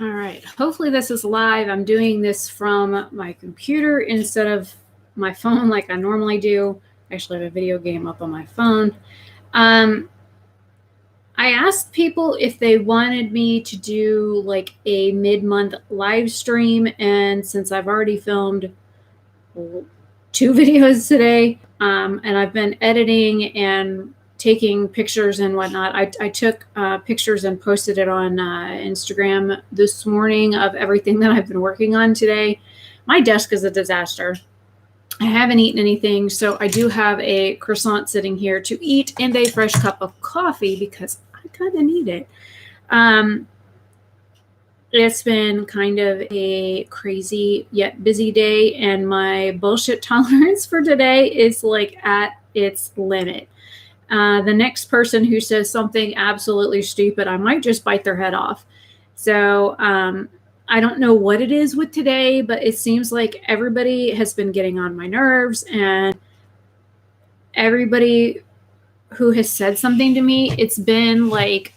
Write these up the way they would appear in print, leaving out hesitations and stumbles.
All right. Hopefully this is live. I'm doing this from my computer instead of my phone like I normally do. I actually have a video game up on my phone. I asked people if they wanted me to do like a mid-month live stream, and since I've already filmed 2 videos today, and I've been editing and taking pictures and whatnot. I took pictures and posted it on Instagram this morning of everything that I've been working on today. My desk is a disaster. I haven't eaten anything, so I do have a croissant sitting here to eat and a fresh cup of coffee because I kind of need it. It's been kind of a crazy yet busy day, and my bullshit tolerance for today is like at its limit. The next person who says something absolutely stupid, I might just bite their head off. So I don't know what it is with today, but it seems like everybody has been getting on my nerves, and everybody who has said something to me, it's been like,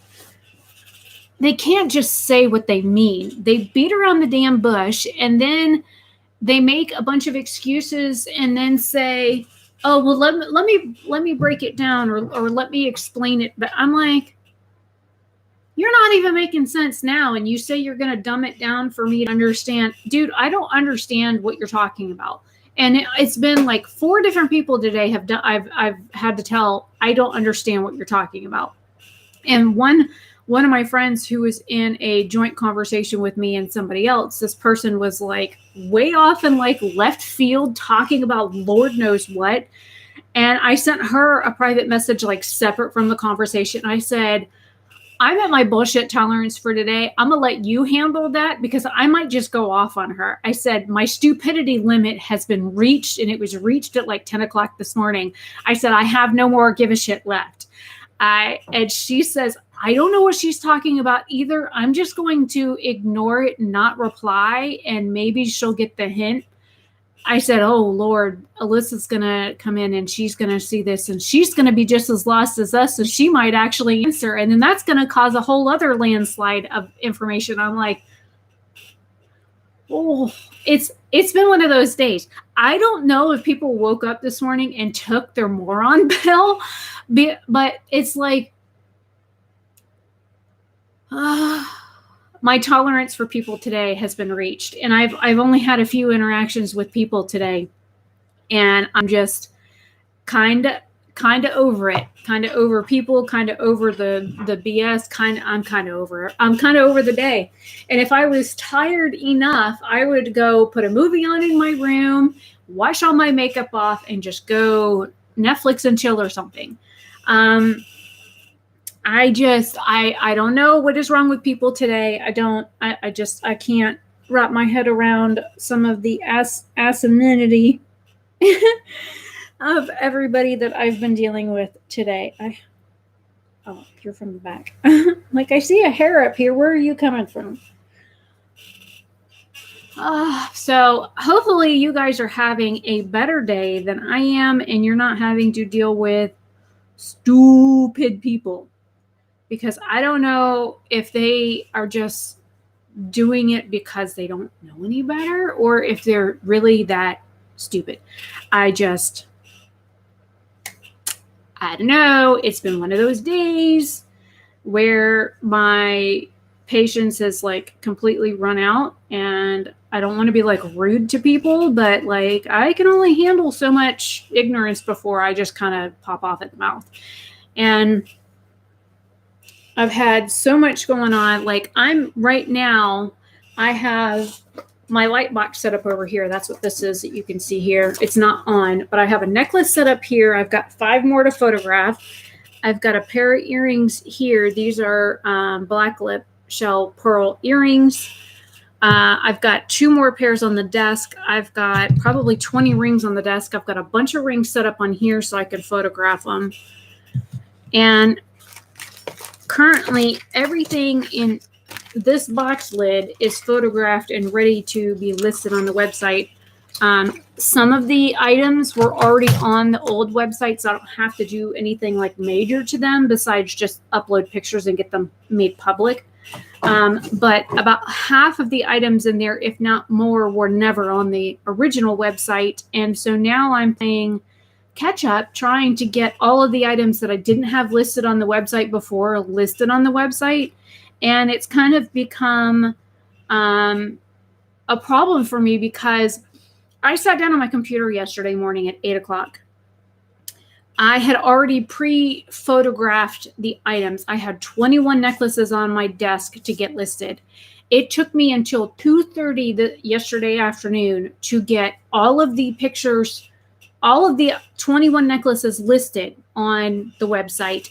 they can't just say what they mean. They beat around the damn bush, and then they make a bunch of excuses and then say, oh, well, let me break it down or let me explain it. But I'm like, you're not even making sense now, and you say you're going to dumb it down for me to understand. Dude, I don't understand what you're talking about. And it's been like 4 different people today I've had to tell, I don't understand what you're talking about. And one of my friends who was in a joint conversation with me and somebody else, this person was like way off in like left field talking about Lord knows what. And I sent her a private message like separate from the conversation. I said, I'm at my bullshit tolerance for today. I'm going to let you handle that because I might just go off on her. I said, my stupidity limit has been reached, and it was reached at like 10 o'clock this morning. I said, I have no more give a shit left. And she says, I don't know what she's talking about either. I'm just going to ignore it and not reply, and maybe she'll get the hint. I said, oh, Lord, Alyssa's going to come in and she's going to see this, and she's going to be just as lost as us, so she might actually answer. And then that's going to cause a whole other landslide of information. I'm like, oh, it's been one of those days. I don't know if people woke up this morning and took their moron pill, but it's like, my tolerance for people today has been reached, and I've only had a few interactions with people today, and I'm just kind of over it, kind of over people, kind of over the BS. I'm kind of over it. I'm kind of over the day. And if I was tired enough, I would go put a movie on in my room, wash all my makeup off, and just go Netflix and chill or something. I don't know what is wrong with people today. I can't wrap my head around some of the asininity of everybody that I've been dealing with today. You're from the back. Like, I see a hair up here. Where are you coming from? So hopefully you guys are having a better day than I am, and you're not having to deal with stupid people. Because I don't know if they are just doing it because they don't know any better, or if they're really that stupid. I don't know. It's been one of those days where my patience has like completely run out, and I don't want to be like rude to people, but like I can only handle so much ignorance before I just kind of pop off at the mouth. And I've had so much going on. Like, right now, I have my light box set up over here. That's what this is that you can see here. It's not on, but I have a necklace set up here. I've got 5 more to photograph. I've got a pair of earrings here. These are black lip shell pearl earrings. I've got 2 more pairs on the desk. I've got probably 20 rings on the desk. I've got a bunch of rings set up on here so I can photograph them. And currently, everything in this box lid is photographed and ready to be listed on the website. Some of the items were already on the old website, so I don't have to do anything like major to them besides just upload pictures and get them made public. But about half of the items in there, if not more, were never on the original website. And so now I'm playing catch up, trying to get all of the items that I didn't have listed on the website before listed on the website. And it's kind of become a problem for me because I sat down on my computer yesterday morning at 8 o'clock. I had already pre-photographed the items. I had 21 necklaces on my desk to get listed. It took me until 2:30 yesterday afternoon to get all of the pictures, all of the 21 necklaces listed on the website,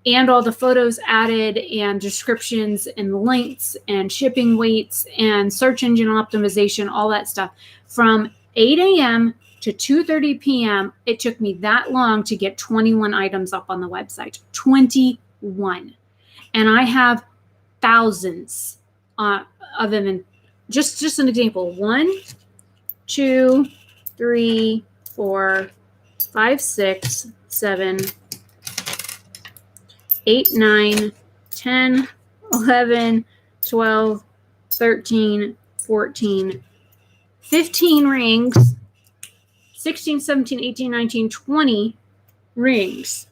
and all the photos added and descriptions and links and shipping weights and search engine optimization, all that stuff. From 8 a.m. to 2:30 p.m., it took me that long to get 21 items up on the website. 21. And I have thousands of them. In just an example. 1, 2, 3, 4, 5, 6, 7, 8, 9, 10, 11, 12, 13, 14, 15 rings, 16, 17, 18, 19, 20 rings.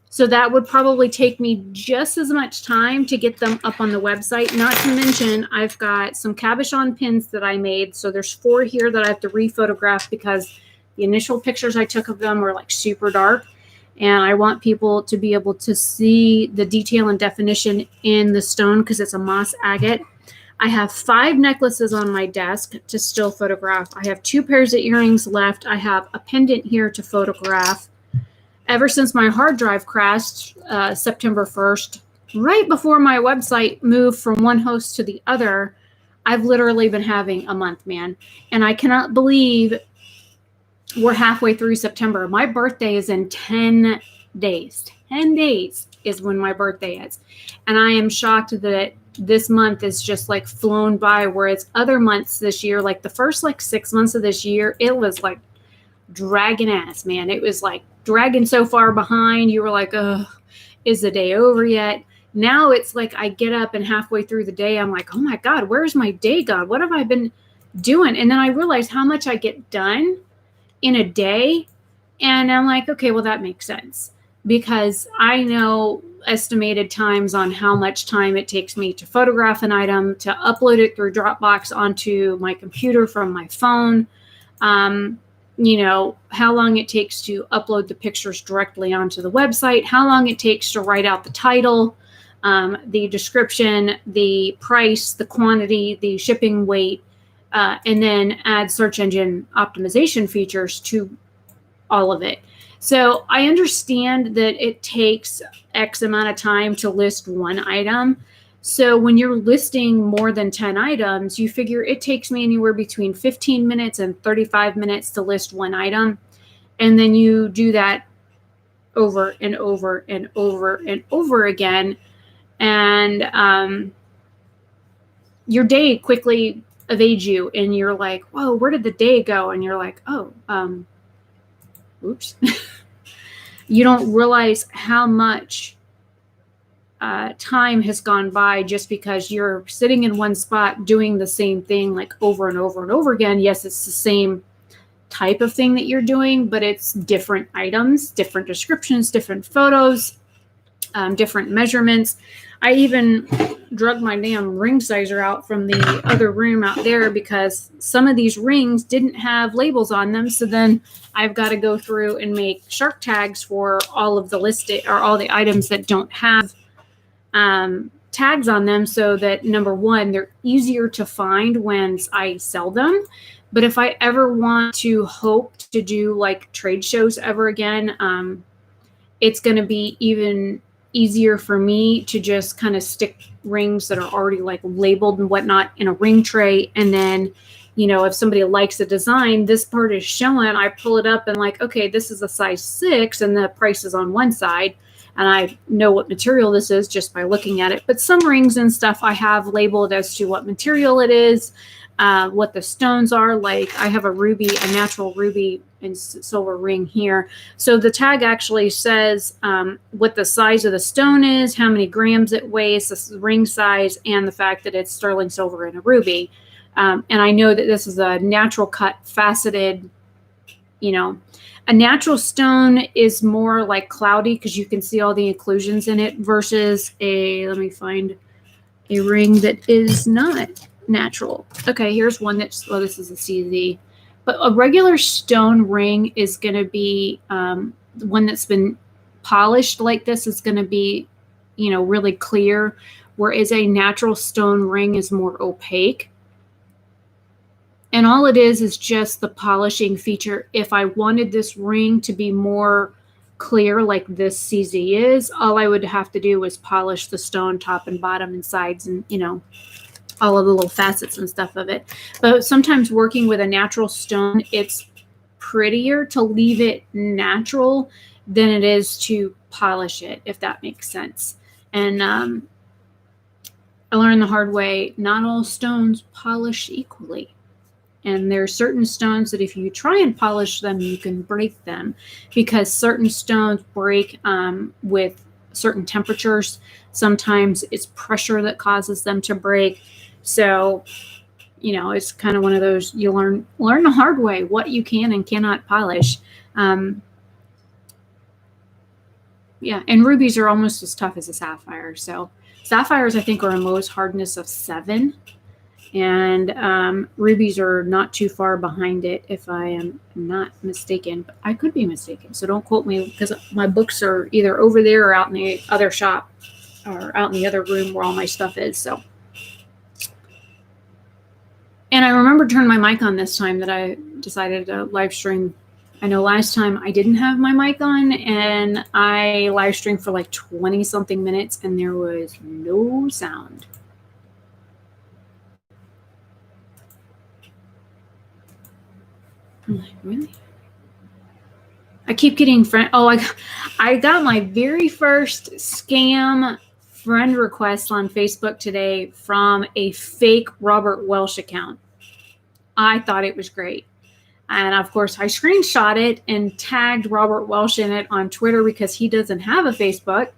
So that would probably take me just as much time to get them up on the website. Not to mention, I've got some cabochon pins that I made. So there's 4 here that I have to rephotograph because the initial pictures I took of them were like super dark. And I want people to be able to see the detail and definition in the stone because it's a moss agate. I have 5 necklaces on my desk to still photograph. I have 2 pairs of earrings left. I have a pendant here to photograph. Ever since my hard drive crashed September 1st, right before my website moved from one host to the other, I've literally been having a month, man. And I cannot believe we're halfway through September. My birthday is in 10 days. 10 days is when my birthday is. And I am shocked that this month is just like flown by, whereas other months this year, like the first like 6 months of this year, it was like dragging ass, man. It was like dragging so far behind. You were like, oh, is the day over yet? Now it's like I get up and halfway through the day, I'm like, oh my God, where's my day gone? What have I been doing? And then I realize how much I get done in a day. And I'm like, okay, well, that makes sense because I know estimated times on how much time it takes me to photograph an item, to upload it through Dropbox onto my computer from my phone. You know, how long it takes to upload the pictures directly onto the website, how long it takes to write out the title, the description, the price, the quantity, the shipping weight, and then add search engine optimization features to all of it. So I understand that it takes X amount of time to list one item. So when you're listing more than 10 items, you figure it takes me anywhere between 15 minutes and 35 minutes to list one item. And then you do that over and over and over and over again. And your day quickly evades you. And you're like, whoa, where did the day go? And you're like, oh, oops. You don't realize how much time has gone by just because you're sitting in one spot doing the same thing like over and over and over again. Yes, it's the same type of thing that you're doing, but it's different items, different descriptions, different photos, different measurements. I even drug my damn ring sizer out from the other room out there because some of these rings didn't have labels on them. So then I've got to go through and make shark tags for all of the listed or all the items that don't have tags on them, so that number one, they're easier to find when I sell them. But if I ever want to hope to do like trade shows ever again, it's going to be even easier for me to just kind of stick rings that are already like labeled and whatnot in a ring tray. And then, you know, if somebody likes the design, this part is showing, I pull it up and like, okay, this is a size 6 and the price is on one side. And I know what material this is just by looking at it. But some rings and stuff I have labeled as to what material it is, what the stones are. Like I have a ruby, a natural ruby and silver ring here. So the tag actually says what the size of the stone is, how many grams it weighs, the ring size, and the fact that it's sterling silver and a ruby. And I know that this is a natural cut, faceted, you know. A natural stone is more like cloudy because you can see all the inclusions in it versus let me find a ring that is not natural. Okay, here's one that's, well, this is a CZ. But a regular stone ring is going to be, one that's been polished like this is going to be, really clear, whereas a natural stone ring is more opaque. And all it is just the polishing feature. If I wanted this ring to be more clear like this CZ is, all I would have to do was polish the stone top and bottom and sides and, all of the little facets and stuff of it. But sometimes working with a natural stone, it's prettier to leave it natural than it is to polish it, if that makes sense. And I learned the hard way, not all stones polish equally. And there are certain stones that if you try and polish them, you can break them because certain stones break with certain temperatures. Sometimes it's pressure that causes them to break. So, it's kind of one of those, you learn the hard way what you can and cannot polish. Yeah, and rubies are almost as tough as a sapphire. So sapphires, I think, are a Mohs hardness of 7. And rubies are not too far behind it, if I am not mistaken. But I could be mistaken, so don't quote me because my books are either over there or out in the other shop or out in the other room where all my stuff is. So, and I remember turning my mic on this time that I decided to live stream. I know last time I didn't have my mic on, and I live streamed for like 20-something minutes, and there was no sound. I'm like, really? I keep getting I got my very first scam friend request on Facebook today from a fake Robert Welsh account. I thought it was great. And of course, I screenshot it and tagged Robert Welsh in it on Twitter because he doesn't have a Facebook.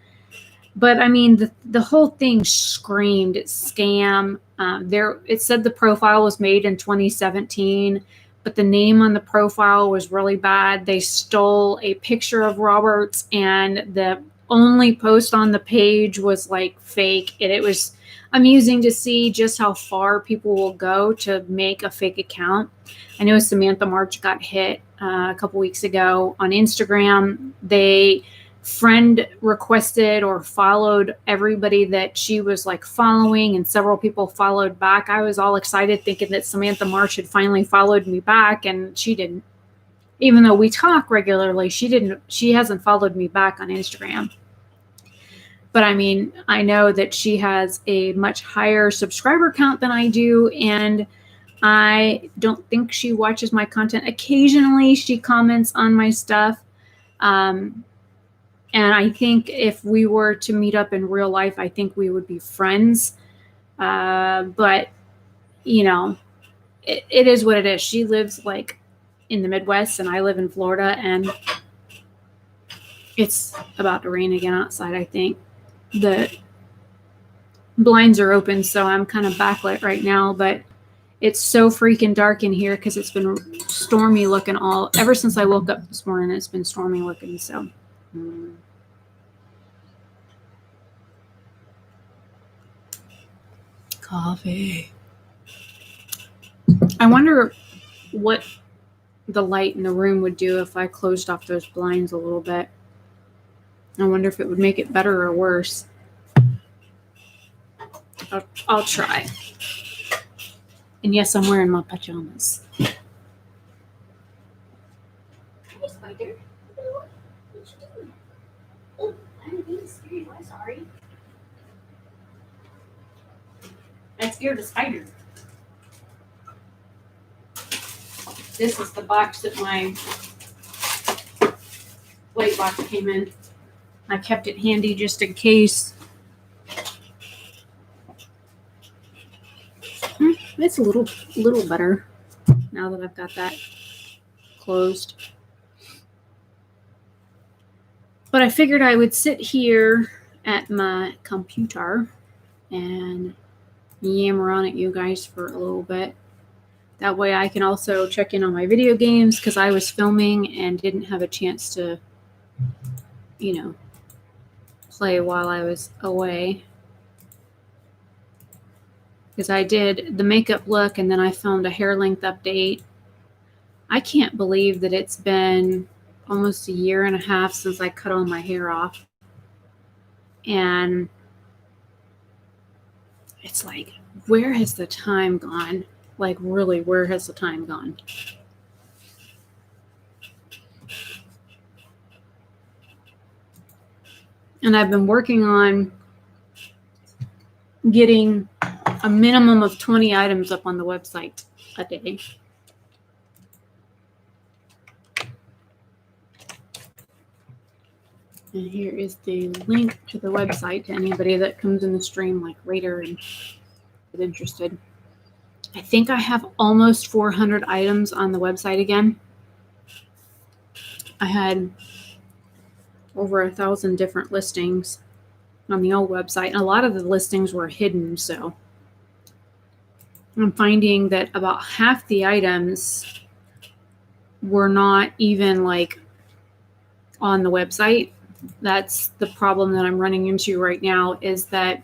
But I mean, the whole thing screamed scam. It said the profile was made in 2017. But the name on the profile was really bad. They stole a picture of Robert's, and the only post on the page was like fake. And it was amusing to see just how far people will go to make a fake account. I know Samantha March got hit a couple weeks ago on Instagram. They friend requested or followed everybody that she was like following, and several people followed back. I was all excited thinking that Samantha March had finally followed me back, and she didn't. Even though we talk regularly, she hasn't followed me back on Instagram. But I mean, I know that she has a much higher subscriber count than I do, and I don't think she watches my content. Occasionally she comments on my stuff. And I think if we were to meet up in real life, I think we would be friends. But, it is what it is. She lives like in the Midwest and I live in Florida, and it's about to rain again outside, I think. The blinds are open, so I'm kind of backlit right now, but it's so freaking dark in here because it's been stormy looking ever since I woke up this morning. It's been stormy looking, so... Coffee. I wonder what the light in the room would do if I closed off those blinds a little bit. I wonder if it would make it better or worse. I'll try. And yes, I'm wearing my pajamas. Hey, Spider. What you doing? Oh, I'm being scared. I'm sorry. I scared a spider. This is the box that my light box came in. I kept it handy just in case. It's a little better now that I've got that closed. But I figured I would sit here at my computer and yammer on at you guys for a little bit. That way I can also check in on my video games, because I was filming and didn't have a chance to, play while I was away. Because I did the makeup look and then I filmed a hair length update. I can't believe that it's been almost a year and a half since I cut all my hair off. And it's like, where has the time gone? Like, really, where has the time gone? And I've been working on getting a minimum of 20 items up on the website a day. And here is the link to the website to anybody that comes in the stream, like later and is interested. I think I have almost 400 items on the website again. I had over 1,000 different listings on the old website, and a lot of the listings were hidden. So I'm finding that about half the items were not even like on the website. That's the problem that I'm running into right now, is that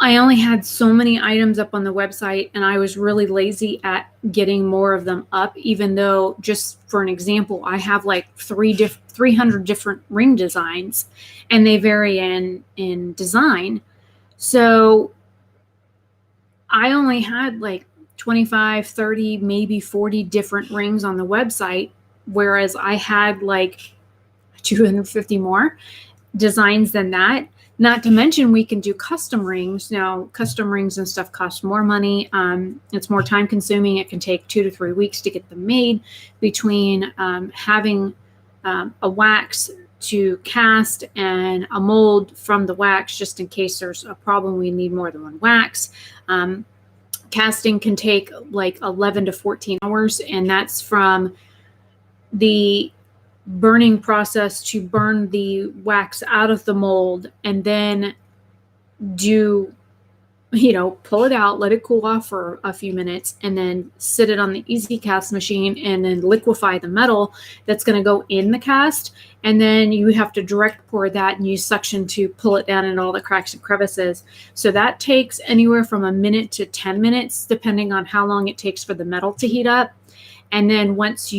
I only had so many items up on the website, and I was really lazy at getting more of them up, even though, just for an example, I have like 300 different ring designs, and they vary in design. So I only had like 25, 30, maybe 40 different rings on the website, whereas I had like 250 more designs than that. Not to mention, we can do custom rings. Now, custom rings and stuff cost more money. It's more time consuming. It can take 2 to 3 weeks to get them made, between having a wax to cast and a mold from the wax, just in case there's a problem, we need more than one wax. Casting can take like 11 to 14 hours, and that's from the burning process to burn the wax out of the mold, and then pull it out, let it cool off for a few minutes, and then sit it on the easy cast machine, and then liquefy the metal that's going to go in the cast. And then you have to direct pour that and use suction to pull it down in all the cracks and crevices. So that takes anywhere from a minute to 10 minutes, depending on how long it takes for the metal to heat up. And then once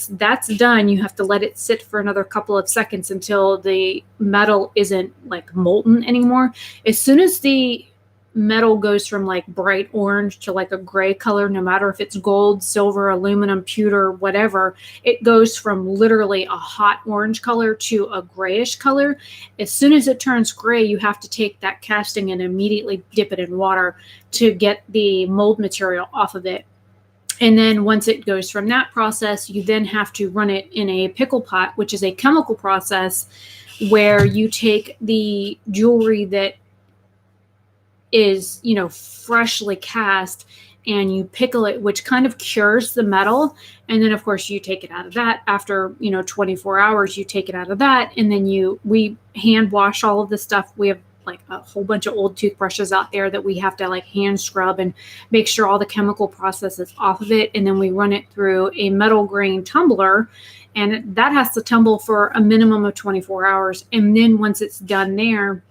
that's done, you have to let it sit for another couple of seconds until the metal isn't like molten anymore. As soon as the metal goes from like bright orange to like a gray color, no matter if it's gold, silver, aluminum, pewter, whatever, it goes from literally a hot orange color to a grayish color. As soon as it turns gray, you have to take that casting and immediately dip it in water to get the mold material off of it. And then once it goes from that process, you then have to run it in a pickle pot, which is a chemical process where you take the jewelry that is, freshly cast, and you pickle it, which kind of cures the metal. And then of course you take it out of that after, 24 hours, you take it out of that. And then we hand wash all of the stuff. We have like a whole bunch of old toothbrushes out there that we have to like hand scrub and make sure all the chemical process is off of it. And then we run it through a metal grain tumbler, and that has to tumble for a minimum of 24 hours. And then once it's done there,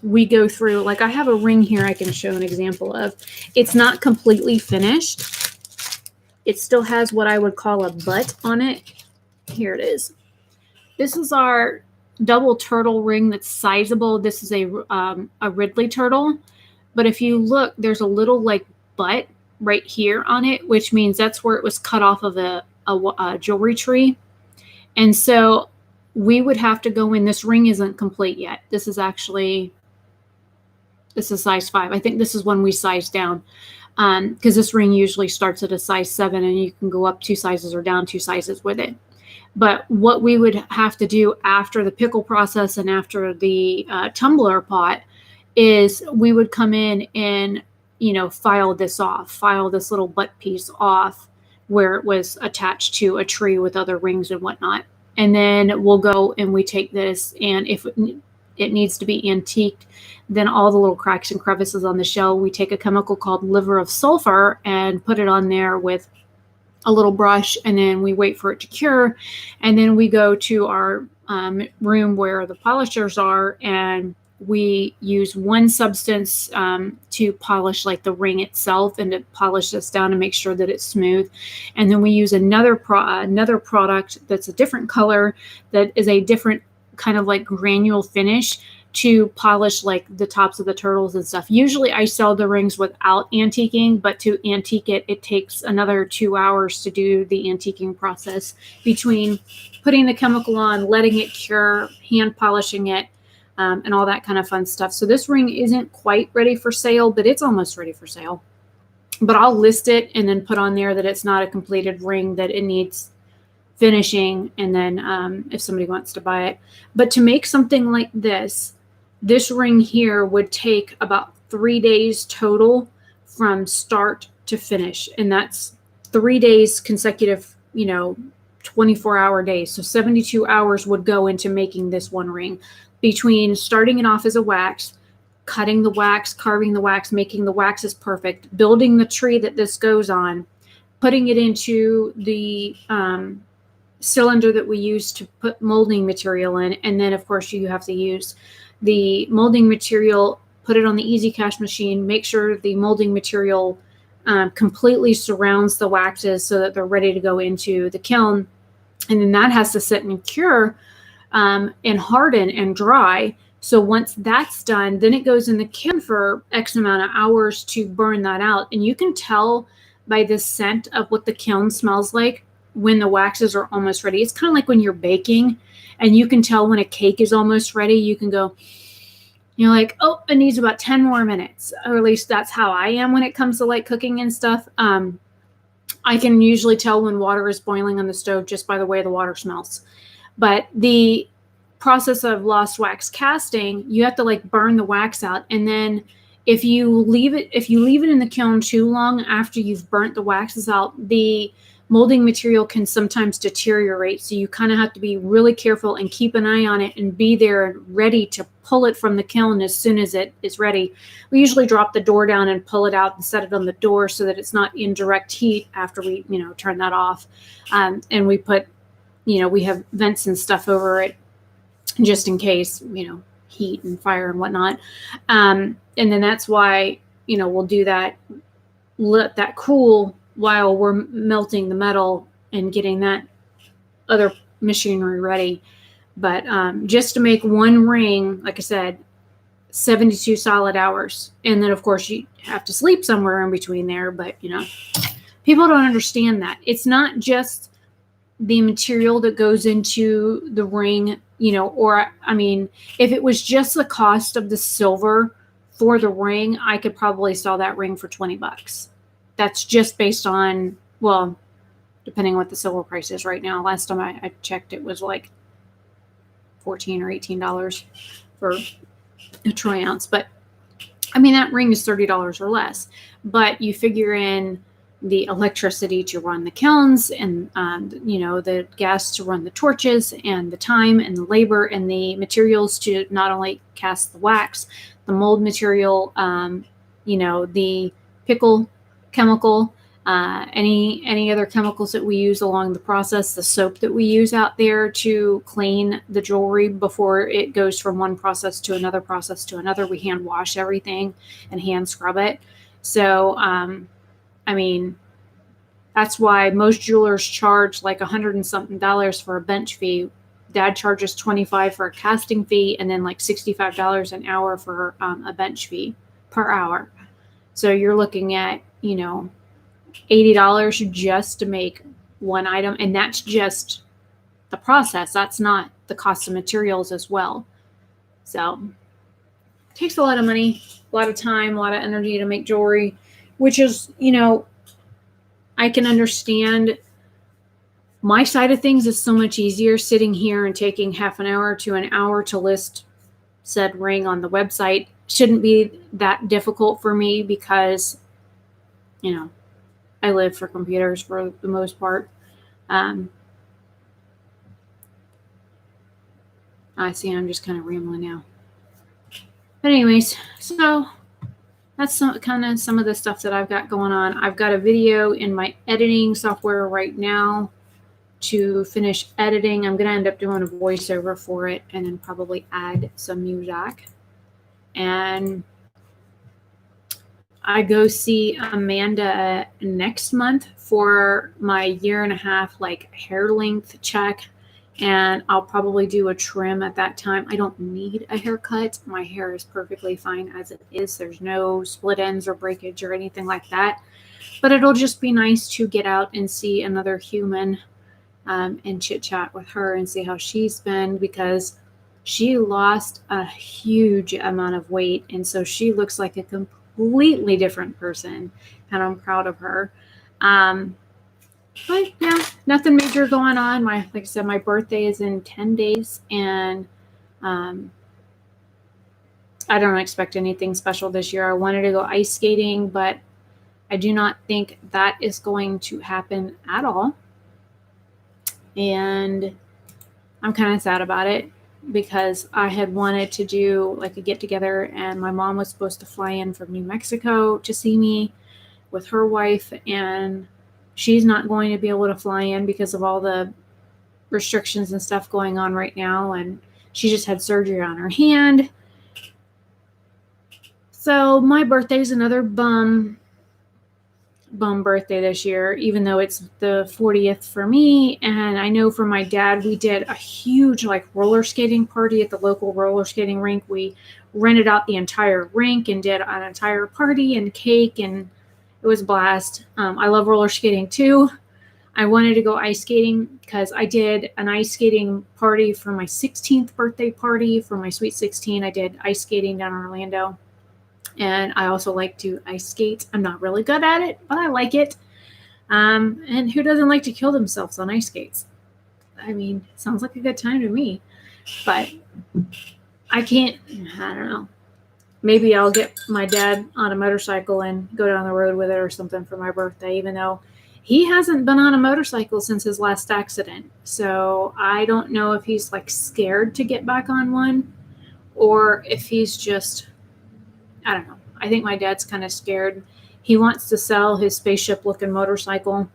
we go through, like I have a ring here I can show an example of. It's not completely finished. It still has what I would call a butt on it. Here it is. This is our double turtle ring that's sizable. This is a Ridley turtle. But if you look, there's a little like butt right here on it, which means that's where it was cut off of a jewelry tree. And so we would have to go in. This ring isn't complete yet. This is size 5. I think this is when we size down, because this ring usually starts at a size 7, and you can go up 2 sizes or down 2 sizes with it. But what we would have to do after the pickle process and after the tumbler pot is we would come in and, file this little butt piece off where it was attached to a tree with other rings and whatnot. And then we'll go and we take this, and if it needs to be antiqued, then all the little cracks and crevices on the shell, we take a chemical called liver of sulfur and put it on there with a little brush, and then we wait for it to cure. And then we go to our room where the polishers are, and we use one substance to polish like the ring itself and to polish this down and make sure that it's smooth. And then we use another product that's a different color, that is a different kind of like granule finish, to polish like the tops of the turtles and stuff. Usually I sell the rings without antiquing, but to antique it, it takes another 2 hours to do the antiquing process between putting the chemical on, letting it cure, hand polishing it, and all that kind of fun stuff. So this ring isn't quite ready for sale, but it's almost ready for sale. But I'll list it and then put on there that it's not a completed ring, that it needs finishing, and then if somebody wants to buy it. But to make something like this ring here would take about 3 days total from start to finish. And that's 3 days consecutive, 24-hour days. So 72 hours would go into making this one ring, between starting it off as a wax, cutting the wax, carving the wax, making the waxes perfect, building the tree that this goes on, putting it into the cylinder that we use to put molding material in. And then of course you have to use the molding material, put it on the Easy Cash machine, make sure the molding material completely surrounds the waxes so that they're ready to go into the kiln. And then that has to sit and cure and harden and dry. So once that's done, then it goes in the kiln for X amount of hours to burn that out. And you can tell by the scent of what the kiln smells like when the waxes are almost ready. It's kind of like when you're baking and you can tell when a cake is almost ready. You can go, like, oh, it needs about 10 more minutes. Or at least that's how I am when it comes to like cooking and stuff. I can usually tell when water is boiling on the stove just by the way the water smells. But the process of lost wax casting, you have to like burn the wax out. And then if you leave it in the kiln too long after you've burnt the waxes out, the molding material can sometimes deteriorate. So you kind of have to be really careful and keep an eye on it and be there ready to pull it from the kiln as soon as it is ready. We usually drop the door down and pull it out and set it on the door so that it's not in direct heat after we, turn that off. And we put, we have vents and stuff over it just in case, heat and fire and whatnot. And then that's why, we'll do that, let that cool while we're melting the metal and getting that other machinery ready. But just to make one ring, like I said, 72 solid hours. And then of course you have to sleep somewhere in between there. But people don't understand that. It's not just the material that goes into the ring, if it was just the cost of the silver for the ring, I could probably sell that ring for $20. That's just based on, well, depending on what the silver price is right now. Last time I checked, it was like $14 or $18 for a troy ounce. But that ring is $30 or less. But you figure in the electricity to run the kilns and, the gas to run the torches and the time and the labor and the materials to not only cast the wax, the mold material, the pickle chemical, any other chemicals that we use along the process, the soap that we use out there to clean the jewelry before it goes from one process to another process to another. We hand wash everything and hand scrub it. So, that's why most jewelers charge like $100 and something for a bench fee. Dad charges $25 for a casting fee and then like $65 an hour for a bench fee per hour. So you're looking at, $80 just to make one item. And that's just the process. That's not the cost of materials as well. So it takes a lot of money, a lot of time, a lot of energy to make jewelry, which is, I can understand. My side of things is so much easier sitting here and taking half an hour to an hour to list said ring on the website. Shouldn't be that difficult for me because, I live for computers for the most part. I see I'm just kind of rambling now. But anyways, so that's kind of some of the stuff that I've got going on. I've got a video in my editing software right now to finish editing. I'm going to end up doing a voiceover for it and then probably add some music. And I go see Amanda next month for my 1.5 year like hair length check. And I'll probably do a trim at that time. I don't need a haircut. My hair is perfectly fine as it is. There's no split ends or breakage or anything like that. But it'll just be nice to get out and see another human and chit chat with her and see how she's been, because she lost a huge amount of weight. And so she looks like a completely different person. And I'm proud of her. But yeah, nothing major going on. Like I said, my birthday is in 10 days, and I don't expect anything special this year. I wanted to go ice skating, but I do not think that is going to happen at all. And I'm kind of sad about it, because I had wanted to do like a get together, and my mom was supposed to fly in from New Mexico to see me with her wife, and she's not going to be able to fly in because of all the restrictions and stuff going on right now. And she just had surgery on her hand. So my birthday is another bum birthday this year, even though it's the 40th for me. And I know for my dad, we did a huge like roller skating party at the local roller skating rink. We rented out the entire rink and did an entire party and cake, and it was a blast. I love roller skating too. I wanted to go ice skating because I did an ice skating party for my 16th birthday party. For my Sweet 16, I did ice skating down in Orlando. And I also like to ice skate. I'm not really good at it, but I like it. And who doesn't like to kill themselves on ice skates? I mean, it sounds like a good time to me. But I don't know. Maybe I'll get my dad on a motorcycle and go down the road with it or something for my birthday, even though he hasn't been on a motorcycle since his last accident. So I don't know if he's like scared to get back on one, or if he's just, I don't know. I think my dad's kind of scared. He wants to sell his spaceship looking motorcycle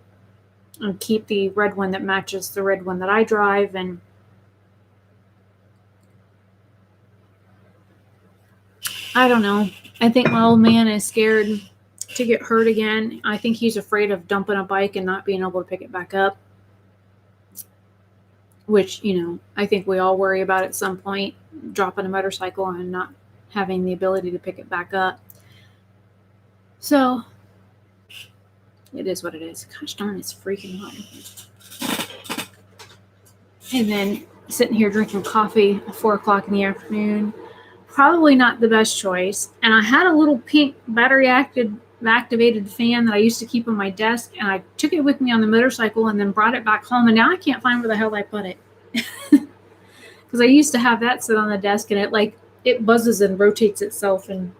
and keep the red one that matches the red one that I drive. And I don't know. I think my old man is scared to get hurt again. I think he's afraid of dumping a bike and not being able to pick it back up, which, I think we all worry about at some point, dropping a motorcycle and not having the ability to pick it back up. So it is what it is. Gosh darn, it's freaking hot. And then sitting here drinking coffee at 4:00 in the afternoon. Probably not the best choice. And I had a little pink battery activated fan that I used to keep on my desk, and I took it with me on the motorcycle and then brought it back home, and now I can't find where the hell I put it. Because I used to have that sit on the desk, and it buzzes and rotates itself, and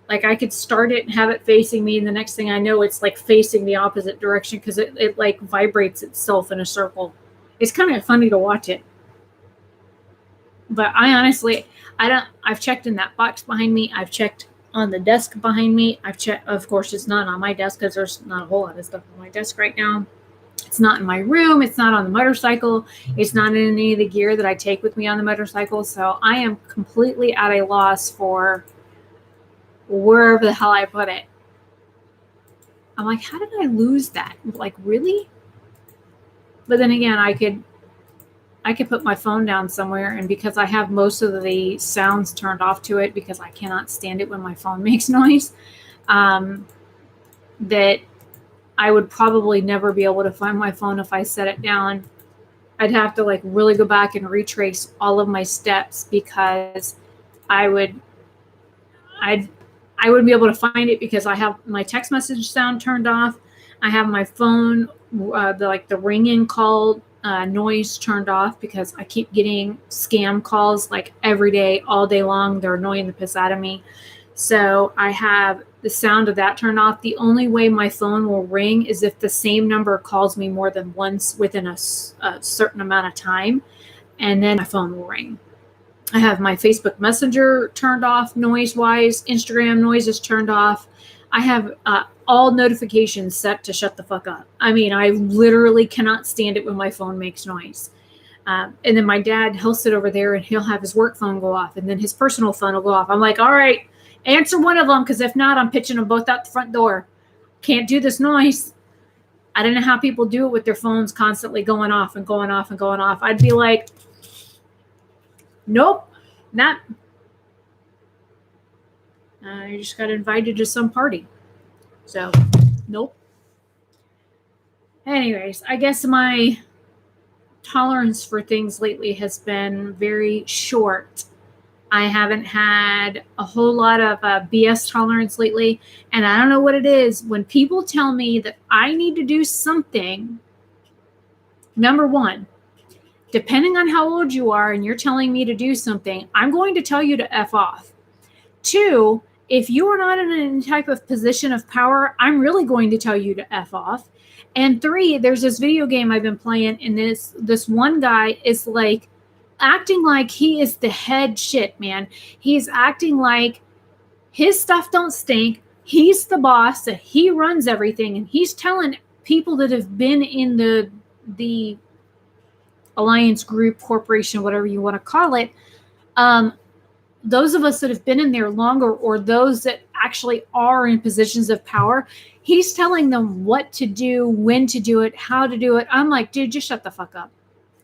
like I could start it and have it facing me, and the next thing I know, it's like facing the opposite direction, because it like vibrates itself in a circle. It's kind of funny to watch it. But I honestly, I've checked in that box behind me. I've checked on the desk behind me. I've checked, of course, it's not on my desk because there's not a whole lot of stuff on my desk right now. It's not in my room. It's not on the motorcycle. It's not in any of the gear that I take with me on the motorcycle. So I am completely at a loss for wherever the hell I put it. I'm like, how did I lose that? Like, really? But then again, I could put my phone down somewhere, and because I have most of the sounds turned off to it because I cannot stand it when my phone makes noise, that I would probably never be able to find my phone if I set it down. I'd have to like really go back and retrace all of my steps, because I wouldn't be able to find it, because I have my text message sound turned off. I have my phone, the ringing call noise turned off, because I keep getting scam calls like every day, all day long. They're annoying the piss out of me. So I have the sound of that turned off. The only way my phone will ring is if the same number calls me more than once within a certain amount of time, and then my phone will ring. I have my Facebook Messenger turned off noise-wise. Instagram noise is turned off. I have all notifications set to shut the fuck up. I mean, I literally cannot stand it when my phone makes noise. And then my dad, he'll sit over there and he'll have his work phone go off, and then his personal phone will go off. I'm like, all right, answer one of them, because if not, I'm pitching them both out the front door. Can't do this noise. I don't know how people do it with their phones constantly going off and going off and going off. I'd be like, nope, not. I just got invited to some party. So, nope. Anyways, I guess my tolerance for things lately has been very short. I haven't had a whole lot of BS tolerance lately, and I don't know what it is. When people tell me that I need to do something, number one, depending on how old you are and you're telling me to do something, I'm going to tell you to F off. Two, if you are not in any type of position of power, I'm really going to tell you to F off. And three, there's this video game I've been playing, and this one guy is like acting like he is the head shit, man. He's acting like his stuff don't stink. He's the boss, that he runs everything, and he's telling people that have been in the alliance group, corporation, whatever you want to call it, those of us that have been in there longer, or those that actually are in positions of power, he's telling them what to do, when to do it, how to do it. I'm like, dude, just shut the fuck up.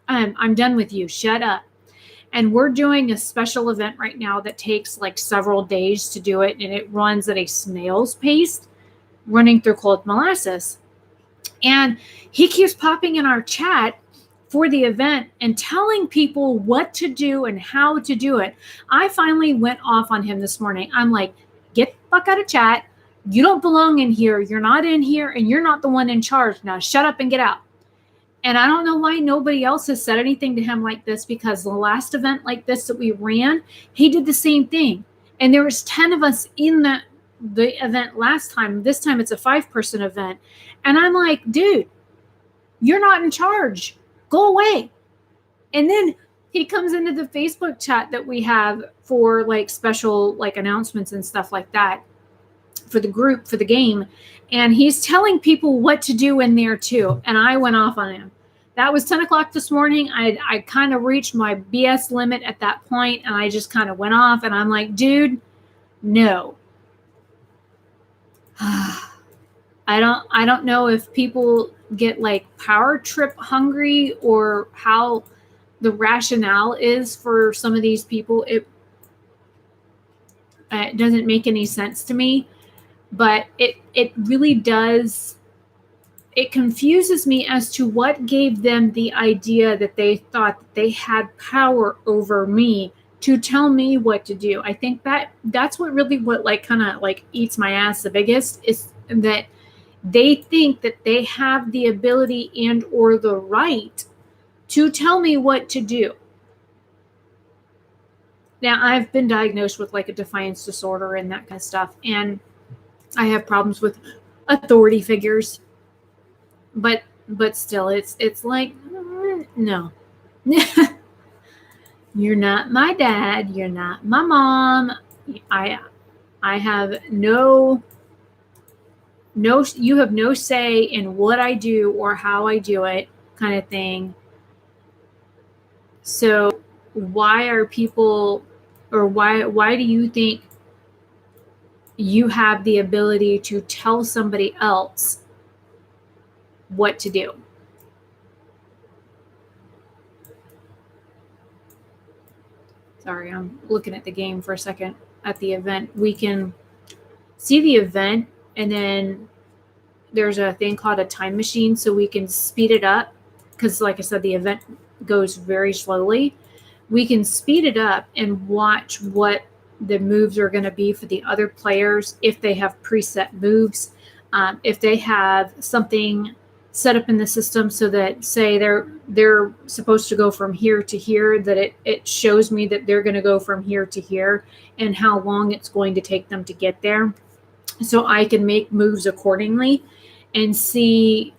I'm done with you. Shut up. And we're doing a special event right now that takes like several days to do it, and it runs at a snail's pace, running through cold molasses. And he keeps popping in our chat for the event and telling people what to do and how to do it. I finally went off on him this morning. I'm like, get the fuck out of chat. You don't belong in here. You're not in here, and you're not the one in charge. Now shut up and get out. And I don't know why nobody else has said anything to him like this, because the last event like this that we ran, he did the same thing. And there was 10 of us in the event last time. This time it's a 5-person event. And I'm like, dude, you're not in charge. Go away. And then he comes into the Facebook chat that we have for like special like announcements and stuff like that for the group, for the game. And he's telling people what to do in there too. And I went off on him. That was 10 o'clock this morning. I kind of reached my BS limit at that point, and I just kind of went off, and I'm like, dude, no. I don't know if people get like power trip hungry, or how the rationale is for some of these people. It doesn't make any sense to me, but it really does. It confuses me as to what gave them the idea that they thought that they had power over me to tell me what to do. I think that's what like kind of like eats my ass the biggest, is that they think that they have the ability and or the right to tell me what to do. Now, I've been diagnosed with like a defiance disorder and that kind of stuff, and I have problems with authority figures. But still, it's like, no. You're not my dad. You're not my mom. I have no, you have no say in what I do or how I do it, kind of thing. So why are people, or why do you think you have the ability to tell somebody else what to do? Sorry, I'm looking at the game for a second. At the event, we can see the event, and then there's a thing called a time machine, so we can speed it up, because like I said, the event goes very slowly. We can speed it up and watch what the moves are going to be for the other players, if they have preset moves, if they have something set up in the system so that, say they're supposed to go from here to here, that it shows me that they're going to go from here to here and how long it's going to take them to get there. so I can make moves accordingly and see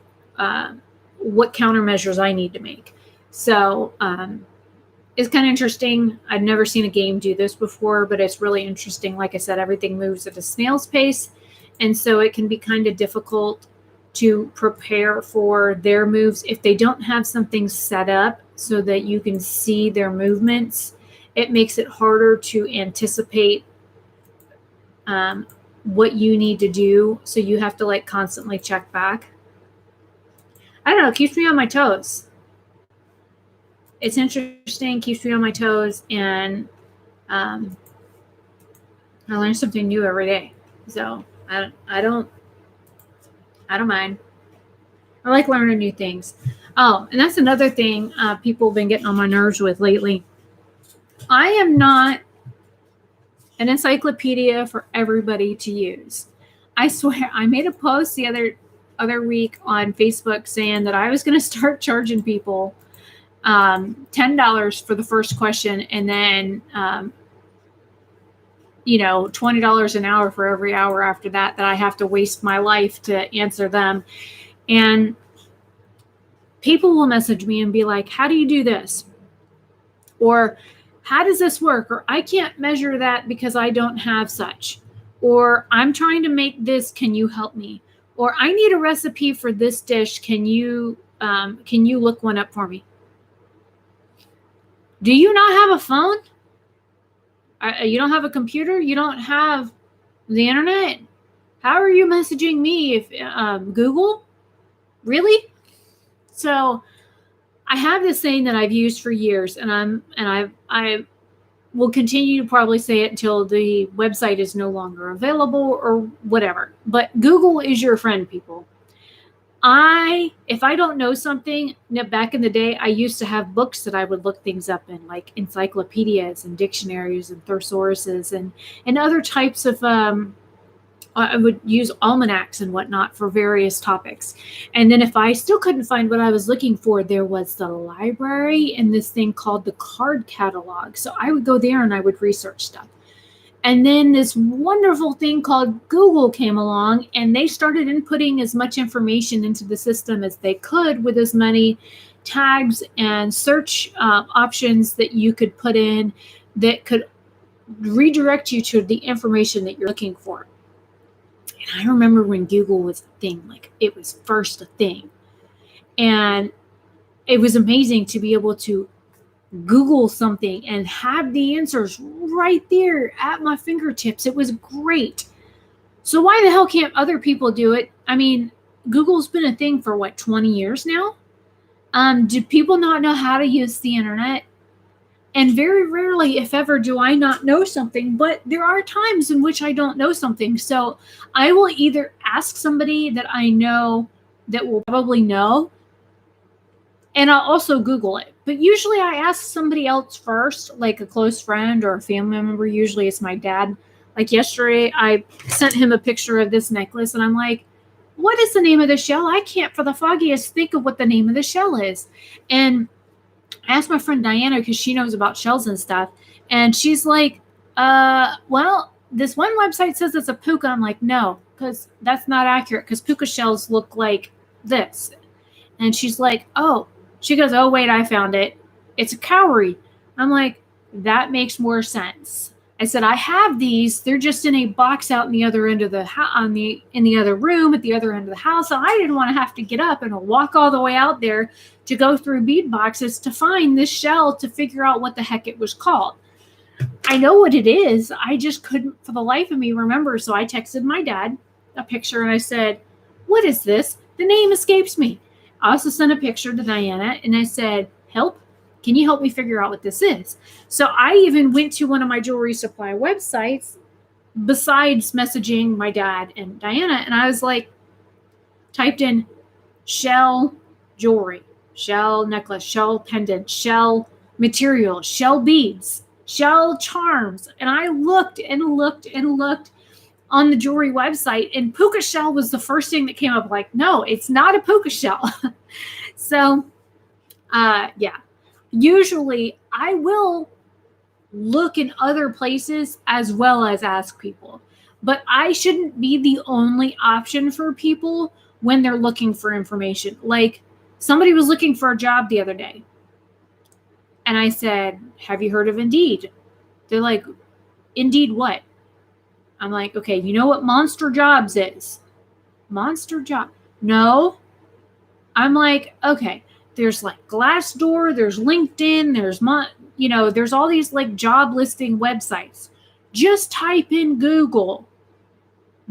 what countermeasures I need to make. So it's kind of interesting. I've never seen a game do this before, but it's really interesting. Like I said, everything moves at a snail's pace, and so it can be kind of difficult to prepare for their moves if they don't have something set up so that you can see their movements. It makes it harder to anticipate what you need to do, so you have to like constantly check back. I don't know, it keeps me on my toes. It's interesting, keeps me on my toes, and I learn something new every day. So I don't mind. I like learning new things. Oh, and that's another thing people have been getting on my nerves with lately. I am not an encyclopedia for everybody to use. I swear, I made a post the other week on Facebook saying that I was going to start charging people $10 for the first question, and then $20 an hour for every hour after that I have to waste my life to answer them. And people will message me and be like, how do you do this? Or how does this work? Or I can't measure that because I don't have such. Or I'm trying to make this, can you help me? Or I need a recipe for this dish. Can you look one up for me? Do you not have a phone? You don't have a computer? You don't have the internet? How are you messaging me? If Google? Really? So I have this saying that I've used for years, and I will continue to probably say it until the website is no longer available or whatever. But Google is your friend, people. If I don't know something, back in the day, I used to have books that I would look things up in, like encyclopedias and dictionaries and thesauruses and other types of I would use almanacs and whatnot for various topics. And then if I still couldn't find what I was looking for, there was the library and this thing called the card catalog. So I would go there and I would research stuff. And then this wonderful thing called Google came along, and they started inputting as much information into the system as they could with as many tags and search options that you could put in that could redirect you to the information that you're looking for. And I remember when Google was a thing, like it was first a thing. And it was amazing to be able to Google something and have the answers right there at my fingertips. It was great. So why the hell can't other people do it? I mean, Google's been a thing for 20 years now? Do people not know how to use the internet? And very rarely, if ever, do I not know something, but there are times in which I don't know something. So I will either ask somebody that I know that will probably know, and I'll also Google it. But usually I ask somebody else first, like a close friend or a family member. Usually it's my dad. Like yesterday, I sent him a picture of this necklace, and I'm like, what is the name of the shell? I can't for the foggiest think of what the name of the shell is. And I asked my friend Diana, because she knows about shells and stuff, and she's like, well, this one website says it's a puka. I'm like, no, because that's not accurate, because puka shells look like this. And she's like, oh. She goes, oh, wait, I found it. It's a cowrie. I'm like, that makes more sense. I said, I have these. They're just in a box out in the other end of the in the other room at the other end of the house. So I didn't want to have to get up and walk all the way out there to go through bead boxes to find this shell to figure out what the heck it was called. I know what it is. I just couldn't for the life of me remember. So I texted my dad a picture and I said, what is this? The name escapes me. I also sent a picture to Diana and I said, help, can you help me figure out what this is? So I even went to one of my jewelry supply websites besides messaging my dad and Diana. And I was like, typed in shell jewelry, shell necklace, shell pendant, shell material, shell beads, shell charms. And I looked and looked and looked on the jewelry website, and puka shell was the first thing that came up. Like, no, it's not a puka shell. So, yeah, usually I will look in other places as well as ask people. But I shouldn't be the only option for people when they're looking for information. Like, somebody was looking for a job the other day. And I said, have you heard of Indeed? They're like, Indeed what? I'm like, okay, you know what Monster Jobs is? Monster Job? No. I'm like, okay, there's like Glassdoor, there's LinkedIn, there's all these like job listing websites. Just type in Google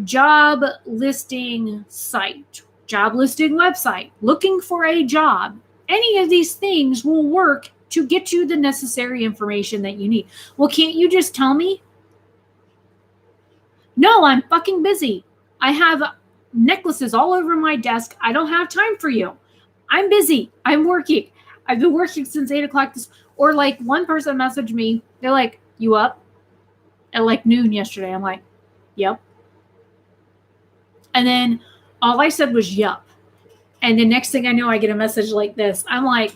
job listing site, job listing website, looking for a job. Any of these things will work to get you the necessary information that you need. Well, can't you just tell me? No, I'm fucking busy. I have necklaces all over my desk. I don't have time for you. I'm busy. I'm working. I've been working since 8 o'clock. Or like one person messaged me. They're like, you up? At like noon yesterday. I'm like, yep. And then all I said was yup. And the next thing I know, I get a message like this. I'm like,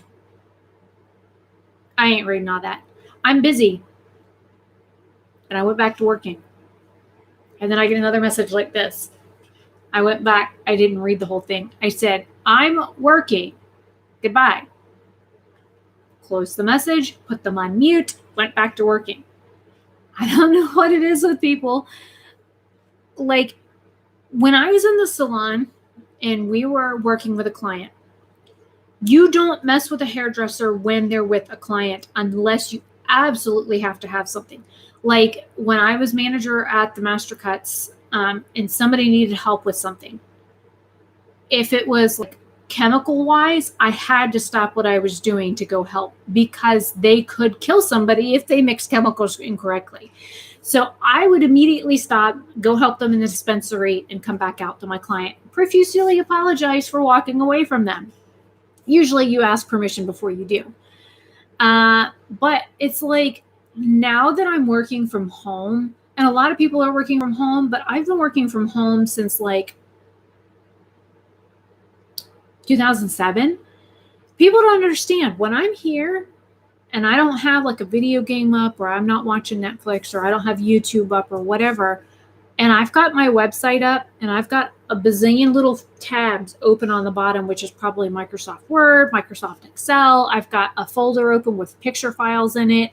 I ain't reading all that. I'm busy. And I went back to working. And then I get another message like this. I went back. I didn't read the whole thing. I said, I'm working. Goodbye. Closed the message, put them on mute, went back to working. I don't know what it is with people. Like, when I was in the salon and we were working with a client, you don't mess with a hairdresser when they're with a client unless you absolutely have to have something. Like when I was manager at the Master Cuts, and somebody needed help with something. If it was like chemical wise, I had to stop what I was doing to go help because they could kill somebody if they mixed chemicals incorrectly. So I would immediately stop, go help them in the dispensary, and come back out to my client. Profusely apologize for walking away from them. Usually you ask permission before you do. But it's like, now that I'm working from home, and a lot of people are working from home, but I've been working from home since like 2007. People don't understand when I'm here and I don't have like a video game up, or I'm not watching Netflix, or I don't have YouTube up or whatever, and I've got my website up and I've got a bazillion little tabs open on the bottom, which is probably Microsoft Word, Microsoft Excel. I've got a folder open with picture files in it,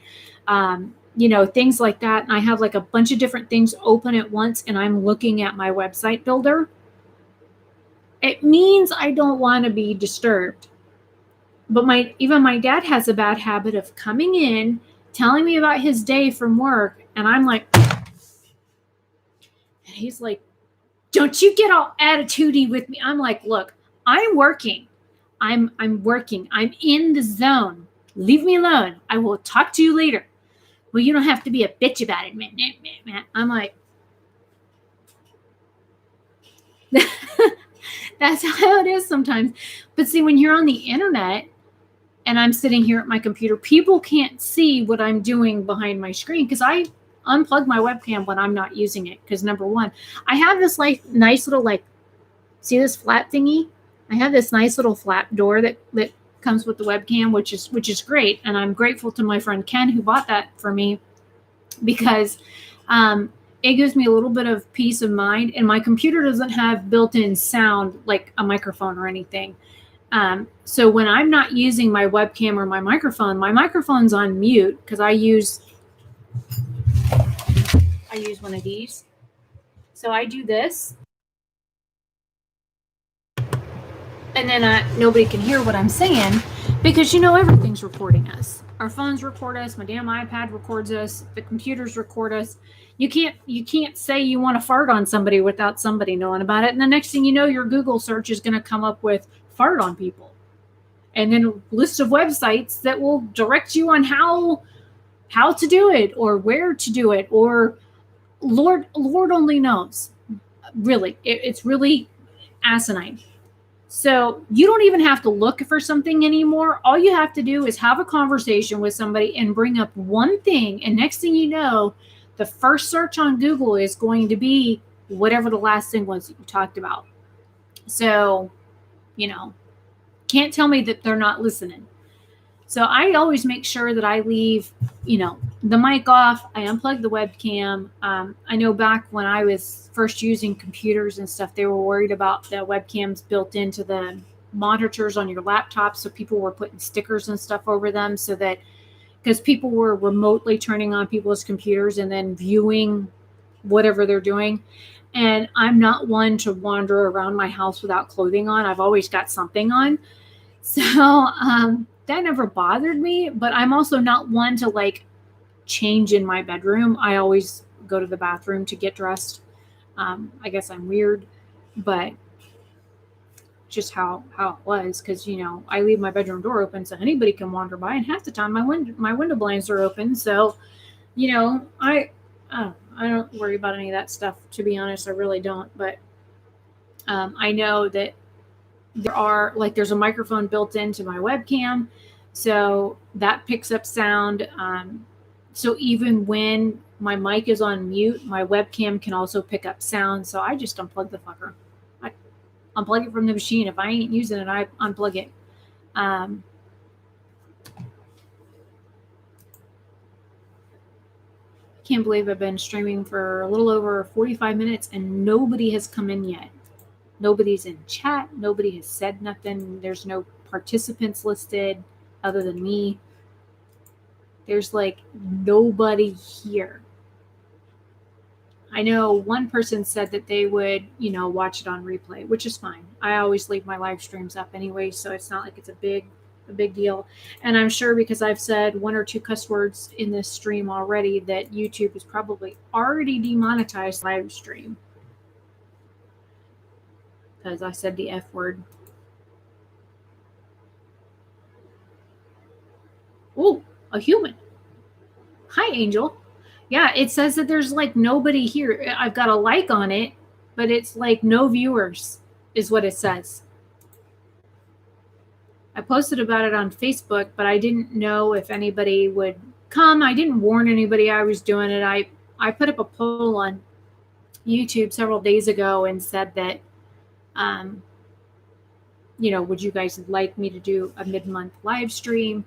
things like that. And I have like a bunch of different things open at once, and I'm looking at my website builder. It means I don't want to be disturbed. But even my dad has a bad habit of coming in, telling me about his day from work, and I'm like, and he's like, don't you get all attitudey with me. I'm like, look, I'm working. I'm working. I'm in the zone. Leave me alone. I will talk to you later. Well, you don't have to be a bitch about it, man. I'm like, that's how it is sometimes. But see, when you're on the internet and I'm sitting here at my computer, people can't see what I'm doing behind my screen because I unplug my webcam when I'm not using it. Because number one, I have this like nice little see this flap thingy? I have this nice little flap door that comes with the webcam, which is great, and I'm grateful to my friend Ken who bought that for me because it gives me a little bit of peace of mind, and my computer doesn't have built-in sound like a microphone or anything. So when I'm not using my webcam or my microphone's on mute because I use one of these. So I do this, and then nobody can hear what I'm saying because everything's recording us. Our phones record us. My damn iPad records us. The computers record us. You can't say you want to fart on somebody without somebody knowing about it. And the next thing you know, your Google search is going to come up with fart on people, and then a list of websites that will direct you on how to do it or where to do it, or Lord only knows. Really, it's really asinine. So you don't even have to look for something anymore. All you have to do is have a conversation with somebody and bring up one thing. And next thing you know, the first search on Google is going to be whatever the last thing was that you talked about. So, can't tell me that they're not listening. So I always make sure that I leave, the mic off. I unplugged the webcam. I know back when I was first using computers and stuff, they were worried about the webcams built into the monitors on your laptop. So people were putting stickers and stuff over them so that, because people were remotely turning on people's computers and then viewing whatever they're doing. And I'm not one to wander around my house without clothing on. I've always got something on. So that never bothered me, but I'm also not one to like change in my bedroom. I always go to the bathroom to get dressed. I guess I'm weird, but just how it was, because I leave my bedroom door open so anybody can wander by, and half the time my window blinds are open. So I don't worry about any of that stuff, to be honest. I really don't. But I know that there's a microphone built into my webcam, so that picks up sound. So even when my mic is on mute, my webcam can also pick up sound. So I just unplug the fucker. I unplug it from the machine. If I ain't using it, I unplug it. Can't believe I've been streaming for a little over 45 minutes and nobody has come in yet. Nobody's in chat. Nobody has said nothing. There's no participants listed other than me. There's like nobody here. I know one person said that they would, watch it on replay, which is fine. I always leave my live streams up anyway, so it's not like it's a big deal. And I'm sure because I've said one or two cuss words in this stream already that YouTube is probably already demonetized live stream because I said the F word. Oh, a human. Hi, Angel. Yeah, it says that there's like nobody here. I've got a like on it, but it's like no viewers is what it says. I posted about it on Facebook, but I didn't know if anybody would come. I didn't warn anybody I was doing it. I put up a poll on YouTube several days ago and said that, would you guys like me to do a mid-month live stream?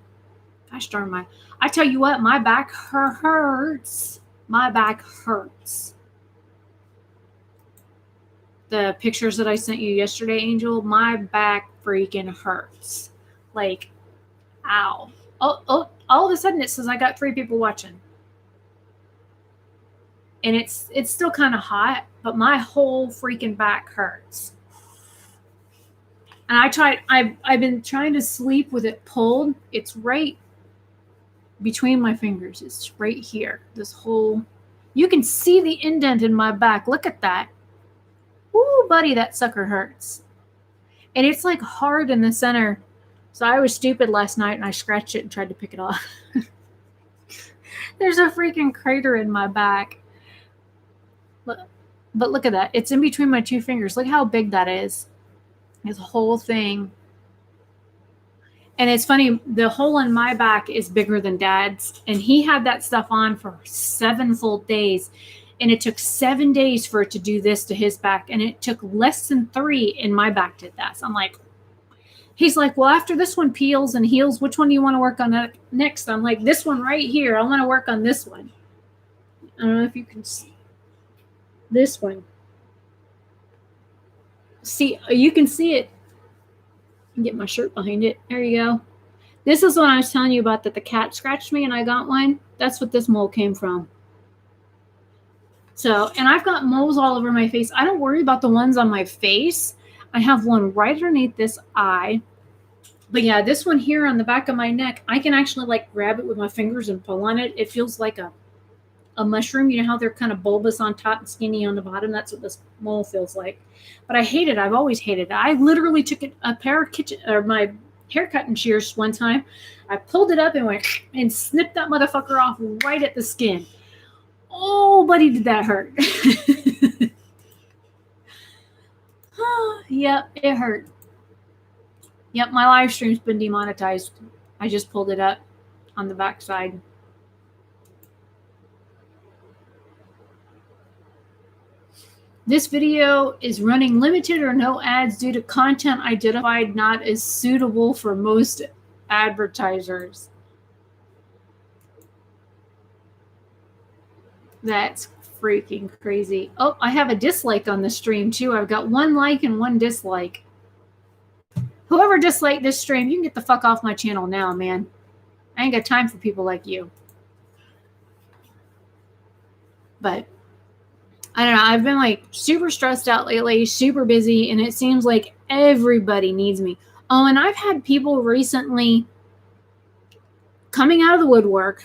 Gosh darn I tell you what, my back hurts. My back hurts. The pictures that I sent you yesterday, Angel, my back freaking hurts. Like, ow. Oh, all of a sudden it says I got 3 people watching. And it's still kind of hot, but my whole freaking back hurts. And I've been trying to sleep with it pulled. It's right between my fingers. It's right here. You can see the indent in my back. Look at that. Ooh, buddy, that sucker hurts. And it's like hard in the center. So I was stupid last night and I scratched it and tried to pick it off. There's a freaking crater in my back. But look at that. It's in between my 2 fingers. Look how big that is. This whole thing. And it's funny, the hole in my back is bigger than Dad's. And he had that stuff on for 7 full days. And it took 7 days for it to do this to his back. And it took less than 3 and my back did that. So I'm like, he's like, well, after this one peels and heals, which one do you want to work on next? I'm like, this one right here. I want to work on this one. I don't know if you can see. This one. See, you can see it. Get my shirt behind it. There you go. This is what I was telling you about, that the cat scratched me and I got one. That's what this mole came from. So, and I've got moles all over my face. I don't worry about the ones on my face. I have one right underneath this eye. But yeah, this one here on the back of my neck, I can actually like grab it with my fingers and pull on it. It feels like a mushroom. You know how they're kind of bulbous on top and skinny on the bottom? That's what this mole feels like. But I hate it. I've always hated it. I literally took a pair of my haircutting shears one time. I pulled it up and went and snipped that motherfucker off right at the skin. Oh, buddy, did that hurt. Yep, it hurt. Yep, my live stream's been demonetized. I just pulled it up on the back side. This video is running limited or no ads due to content identified not as suitable for most advertisers. That's freaking crazy. Oh, I have a dislike on the stream too. I've got 1 like and 1 dislike. Whoever disliked this stream, you can get the fuck off my channel now, man. I ain't got time for people like you. But I don't know. I've been like super stressed out lately, super busy, and it seems like everybody needs me. Oh, and I've had people recently coming out of the woodwork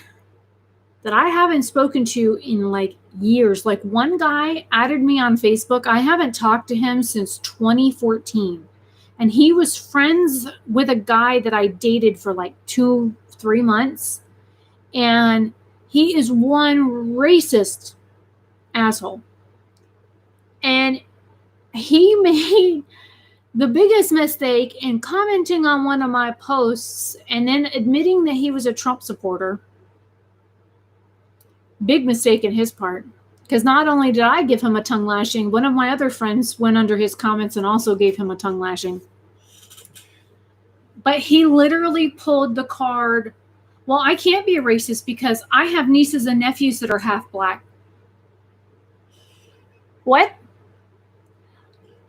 that I haven't spoken to in like years. Like one guy added me on Facebook. I haven't talked to him since 2014. And he was friends with a guy that I dated for like 2-3 months. And he is one racist asshole. And he made the biggest mistake in commenting on one of my posts and then admitting that he was a Trump supporter. Big mistake in his part. Because not only did I give him a tongue lashing, one of my other friends went under his comments and also gave him a tongue lashing. But he literally pulled the card, well, I can't be a racist because I have nieces and nephews that are half black. What?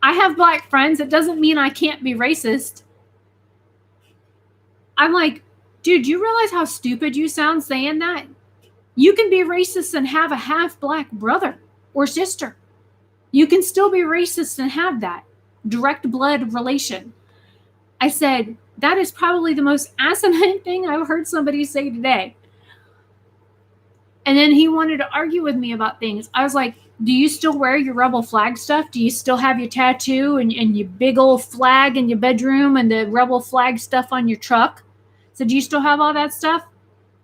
I have black friends. It doesn't mean I can't be racist. I'm like, dude, you realize how stupid you sound saying that? You can be racist and have a half black brother or sister. You can still be racist and have that direct blood relation. I said, that is probably the most asinine thing I've heard somebody say today. And then he wanted to argue with me about things. I was like, do you still wear your rebel flag stuff? Do you still have your tattoo and your big old flag in your bedroom and the rebel flag stuff on your truck? So do you still have all that stuff?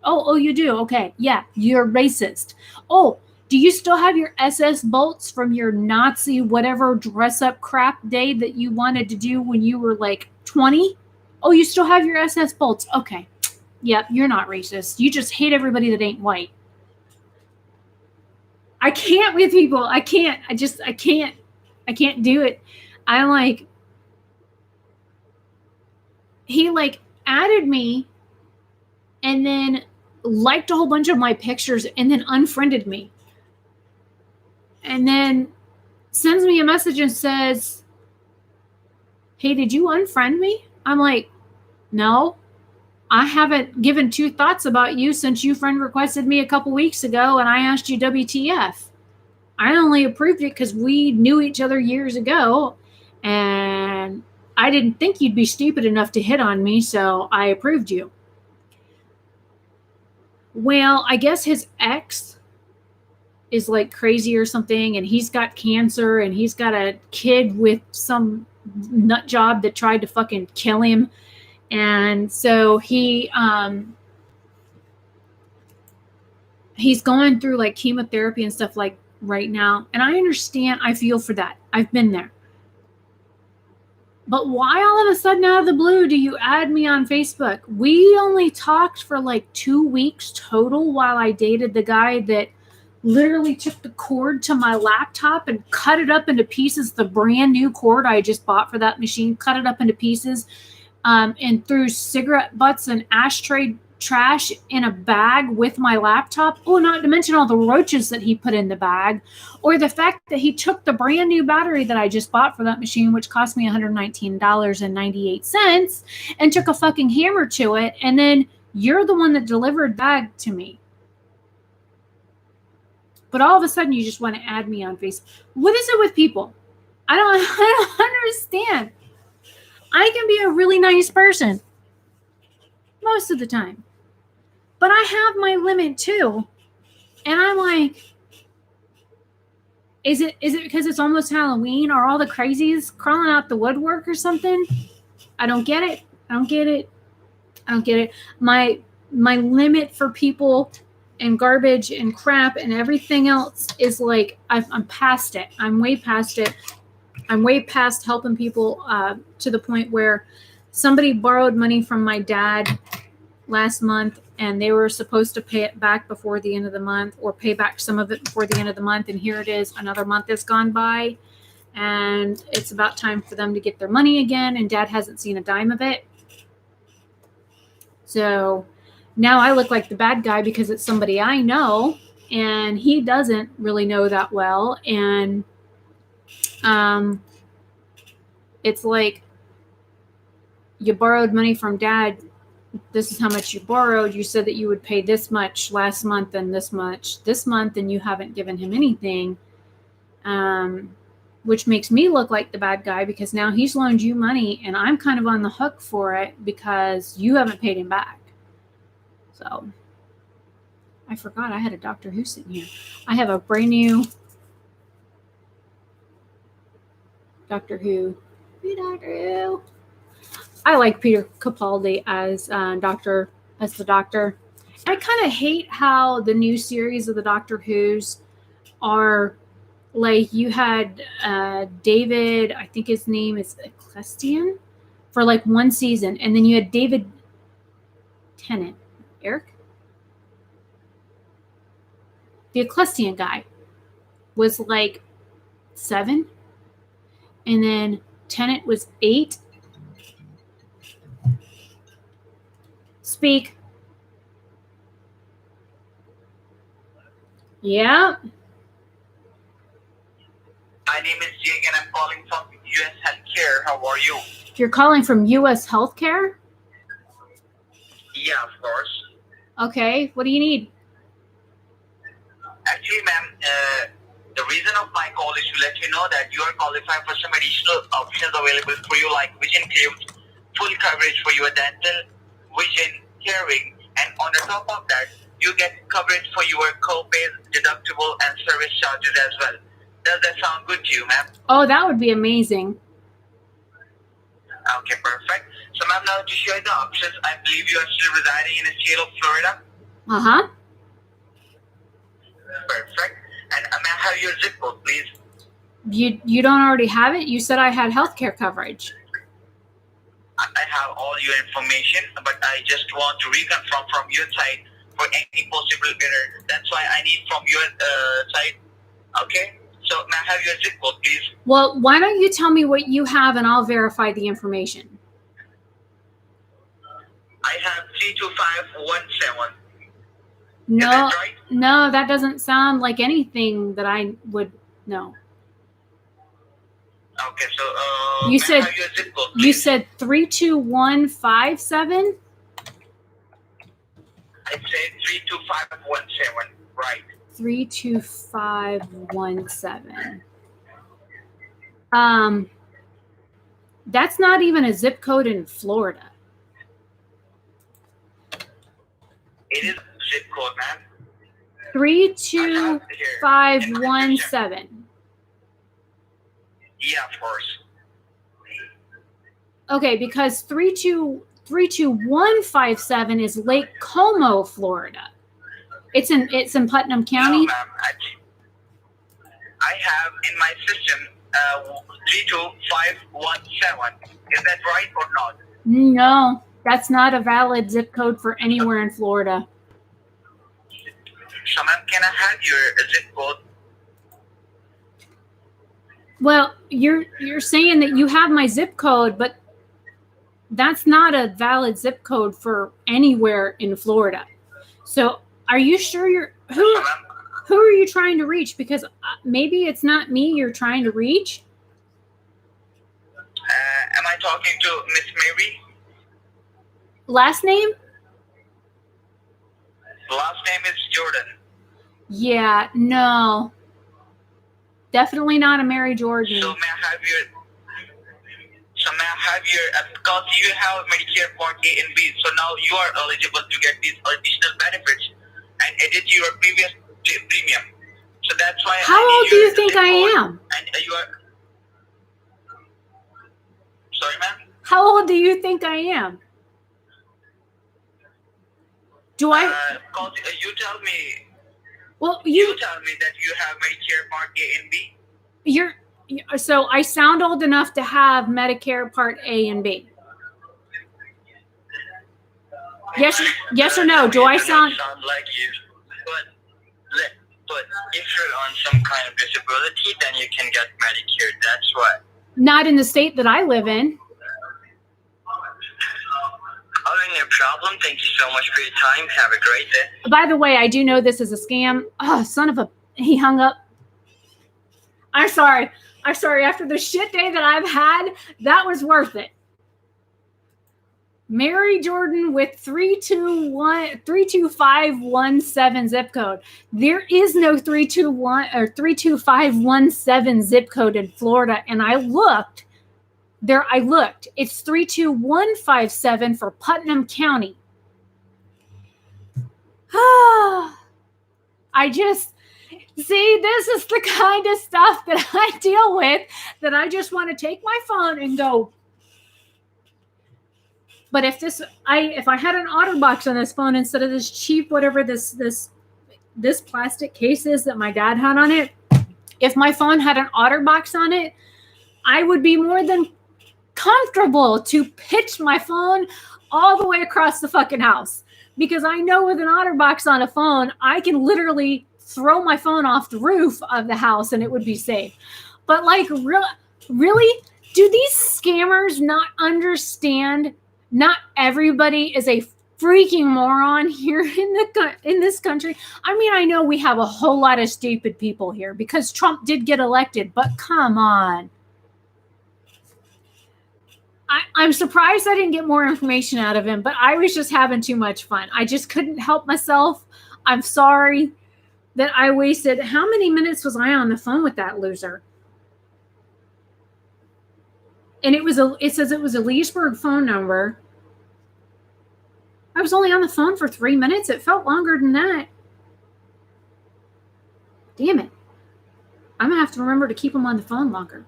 Oh, you do? Okay. Yeah, you're racist. Oh, do you still have your SS bolts from your Nazi whatever dress up crap day that you wanted to do when you were like 20? Oh, you still have your SS bolts. Okay. Yep, you're not racist. You just hate everybody that ain't white. I can't with people. I can't. I can't do it. I'm like, he like added me and then liked a whole bunch of my pictures and then unfriended me. And then sends me a message and says, hey, did you unfriend me? I'm like, no, I haven't given 2 thoughts about you since you friend requested me a couple weeks ago and I asked you WTF. I only approved it because we knew each other years ago and I didn't think you'd be stupid enough to hit on me, so I approved you. Well, I guess his ex is like crazy or something and he's got cancer and he's got a kid with some nut job that tried to fucking kill him. And so he's going through like chemotherapy and stuff like right now. And I understand. I feel for that. I've been there. But why all of a sudden out of the blue do you add me on Facebook? We only talked for like 2 weeks total while I dated the guy that literally took the cord to my laptop and cut it up into pieces. The brand new cord I just bought for that machine, cut it up into pieces and threw cigarette butts and ashtray trash in a bag with my laptop. Oh, not to mention all the roaches that he put in the bag, or the fact that he took the brand new battery that I just bought for that machine, which cost me $119.98, and took a fucking hammer to it. And then you're the one that delivered bag to me. But all of a sudden you just want to add me on Facebook. What is it with people? I don't understand. I can be a really nice person most of the time. But I have my limit too. And I'm like, is it because it's almost Halloween? Are all the crazies crawling out the woodwork or something? I don't get it. My limit for people and garbage and crap and everything else is like, I'm past it. I'm way past it. I'm way past helping people to the point where somebody borrowed money from my dad last month and they were supposed to pay it back before the end of the month or pay back some of it before the end of the month. And here it is, another month has gone by and it's about time for them to get their money again. And dad hasn't seen a dime of it. So now I look like the bad guy because it's somebody I know. and he doesn't really know that well. And it's like, you borrowed money from dad. This is how much you borrowed. You said that you would pay this much last month and this much this month, and you haven't given him anything. Which makes me look like the bad guy, because now he's loaned you money and I'm kind of on the hook for it because you haven't paid him back. So I forgot I had a Doctor Who sitting here. I have a brand new Doctor Who. Hey, Doctor Who. I like Peter Capaldi as the Doctor. I kind of hate how the new series of the Doctor Who's are like, you had David, I think his name is Ecclestian, for like one season, and then you had David Tennant, Eric, the Ecclestian guy, was like 7, and then Tennant was 8. Speak. Yeah. My name is Jake and I'm calling from US Healthcare. How are you? You're calling from US Healthcare? Yeah, of course. Okay, what do you need? Actually, ma'am, the reason of my call is to let you know that you are qualified for some additional options available for you, like which includes full coverage for your dental, vision, hearing, and on the top of that, you get coverage for your co-pays, deductible, and service charges as well. Does that sound good to you, ma'am? Oh, that would be amazing. Okay, perfect. So, ma'am, now to show you the options, I believe you are still residing in the state of Florida. Uh-huh. Perfect. And may I have your zip code, please? You don't already have it? You said I had healthcare coverage. I have all your information, but I just want to reconfirm from your side for any possible error. That's why I need from your side. Okay? So, may I have your zip code, please? Well, why don't you tell me what you have and I'll verify the information. I have 32517. No, Is that right? No, that doesn't sound like anything that I would know. Okay, so you may said I have your zip code, please? You said 32157? I said 32517, right? 32517. That's not even a zip code in Florida. It is zip code, ma'am. 32517. Yeah, of course. Okay, because 32157 is Lake Como, Florida. It's in Putnam County. No, ma'am. I have in my system 32517. Is that right or not? No, that's not a valid zip code for anywhere in Florida. So, ma'am, can I have your zip code? Well, you're saying that you have my zip code, but that's not a valid zip code for anywhere in Florida. So, are you sure who are you trying to reach? Because maybe it's not me you're trying to reach. Am I talking to Miss Mary? Last name? Last name is Jordan. Yeah, no. Definitely not a Mary Jordan. So may I have your because you have Medicare Part A and B, so now you are eligible to get these additional benefits and edit your previous premium. So that's why. How old do you think I am? And you are. Sorry, ma'am? How old do you think I am? Do I? You tell me. Well, you tell me that you have Medicare Part A and B. So I sound old enough to have Medicare Part A and B. Yes or no? Do I sound like you? But if you're on some kind of disability, then you can get Medicare. That's what. Not in the state that I live in. How long have you problem. Thank you so much for your time. Have a great day. By the way, I do know this is a scam. Oh, son of a... He hung up. I'm sorry. After the shit day that I've had, that was worth it. Mary Jordan with 32517 zip code. There is no 321 or 32517 zip code in Florida, and I looked. It's 32157 for Putnam County. I just see, this is the kind of stuff that I deal with, that I just want to take my phone and go. But if I had an OtterBox on this phone instead of this cheap whatever this plastic case is that my dad had on it, if my phone had an OtterBox on it, I would be more than comfortable to pitch my phone all the way across the fucking house, because I know with an OtterBox on a phone, I can literally throw my phone off the roof of the house and it would be safe. But like, really, do these scammers not understand? Not everybody is a freaking moron here in this country. I mean, I know we have a whole lot of stupid people here because Trump did get elected, but come on. I'm surprised I didn't get more information out of him, but I was just having too much fun. I just couldn't help myself. I'm sorry that I wasted. How many minutes was I on the phone with that loser? And it says it was a Leesburg phone number. I was only on the phone for 3 minutes. It felt longer than that. Damn it. I'm going to have to remember to keep him on the phone longer.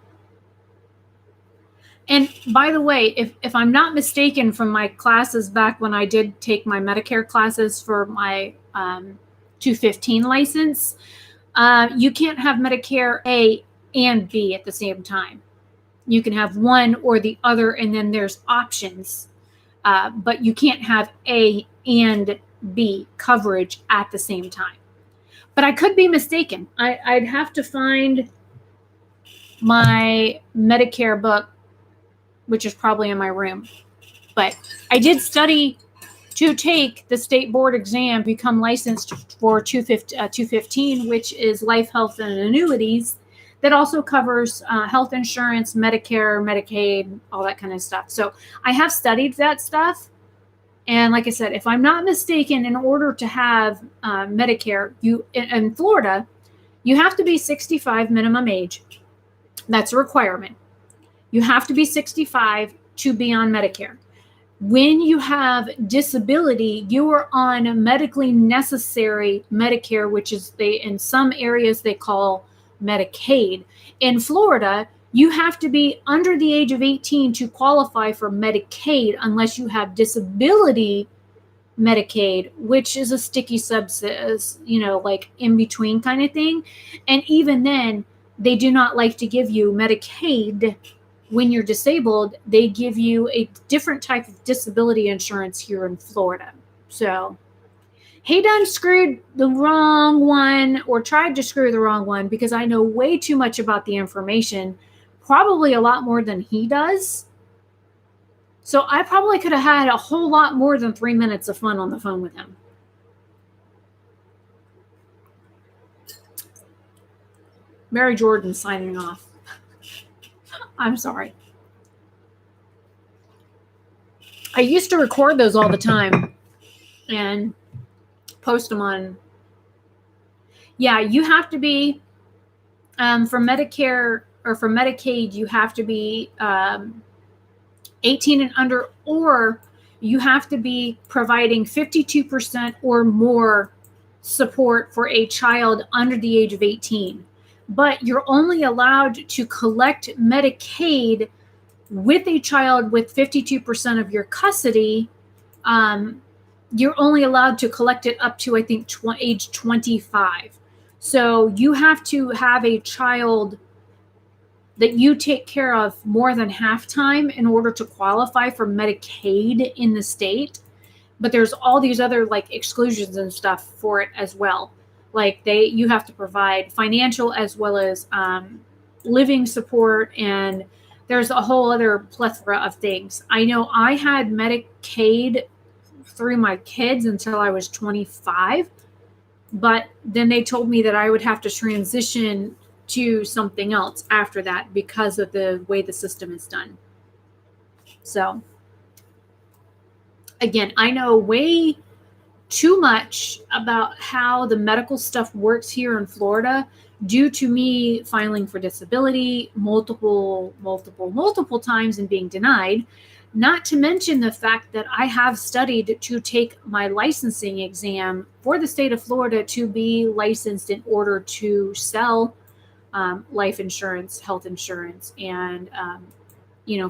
And by the way, if I'm not mistaken from my classes back when I did take my Medicare classes for my 215 license, you can't have Medicare A and B at the same time. You can have one or the other, and then there's options. But you can't have A and B coverage at the same time. But I could be mistaken. I'd have to find my Medicare book, which is probably in my room. But I did study to take the state board exam, become licensed for 215, which is life, health, and annuities. That also covers health insurance, Medicare, Medicaid, all that kind of stuff. So I have studied that stuff. And like I said, if I'm not mistaken, in order to have Medicare, in Florida, you have to be 65 minimum age. That's a requirement. You have to be 65 to be on Medicare. When you have disability, you are on medically necessary Medicare, which is in some areas they call Medicaid. In Florida, you have to be under the age of 18 to qualify for Medicaid unless you have disability Medicaid, which is a sticky substance, like in between kind of thing. And even then, they do not like to give you Medicaid when you're disabled. They give you a different type of disability insurance here in Florida. So he done screwed the wrong one, or tried to screw the wrong one, because I know way too much about the information, probably a lot more than he does. So I probably could have had a whole lot more than 3 minutes of fun on the phone with him. Mary Jordan signing off. I'm sorry. I used to record those all the time and post them on. Yeah, you have to be, for Medicare or for Medicaid, you have to be 18 and under, or you have to be providing 52% or more support for a child under the age of 18. But you're only allowed to collect Medicaid with a child with 52% of your custody. You're only allowed to collect it up to, I think, age 25. So you have to have a child that you take care of more than half time in order to qualify for Medicaid in the state. But there's all these other like exclusions and stuff for it as well. Like you have to provide financial as well as living support, and there's a whole other plethora of things. I know I had Medicaid through my kids until I was 25. But then they told me that I would have to transition to something else after that because of the way the system is done. So again, I know way too much about how the medical stuff works here in Florida due to me filing for disability multiple times and being denied. Not to mention the fact that I have studied to take my licensing exam for the state of Florida to be licensed in order to sell life insurance, health insurance, and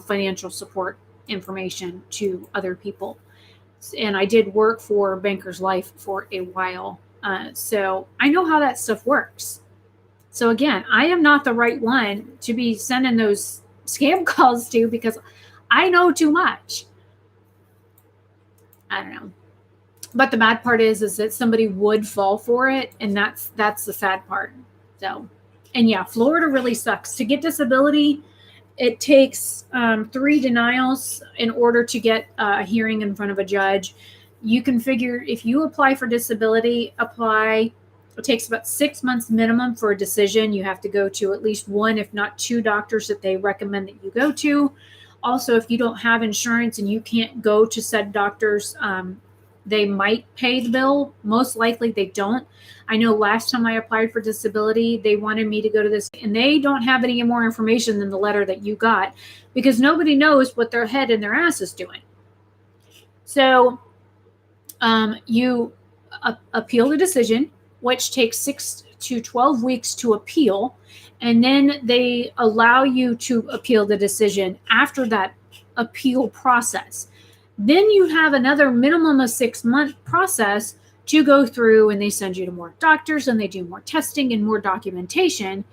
financial support information to other people. And I did work for Bankers Life for a while. So I know how that stuff works. So again, I am not the right one to be sending those scam calls to because I know too much. I don't know. But the bad part is that somebody would fall for it. And that's the sad part. So, and yeah, Florida really sucks. To get disability, it takes 3 denials in order to get a hearing in front of a judge. You can figure if you apply for disability, it takes about 6 months minimum for a decision. You have to go to at least 1, if not 2 doctors that they recommend that you go to. Also, if you don't have insurance and you can't go to said doctors, they might pay the bill. Most likely they don't. I know last time I applied for disability, they wanted me to go to this, and they don't have any more information than the letter that you got because nobody knows what their head and their ass is doing. So you appeal the decision, which takes 6 to 12 weeks to appeal. And then they allow you to appeal the decision after that appeal process. Then you have another minimum of 6-month process to go through, and they send you to more doctors and they do more testing and more documentation.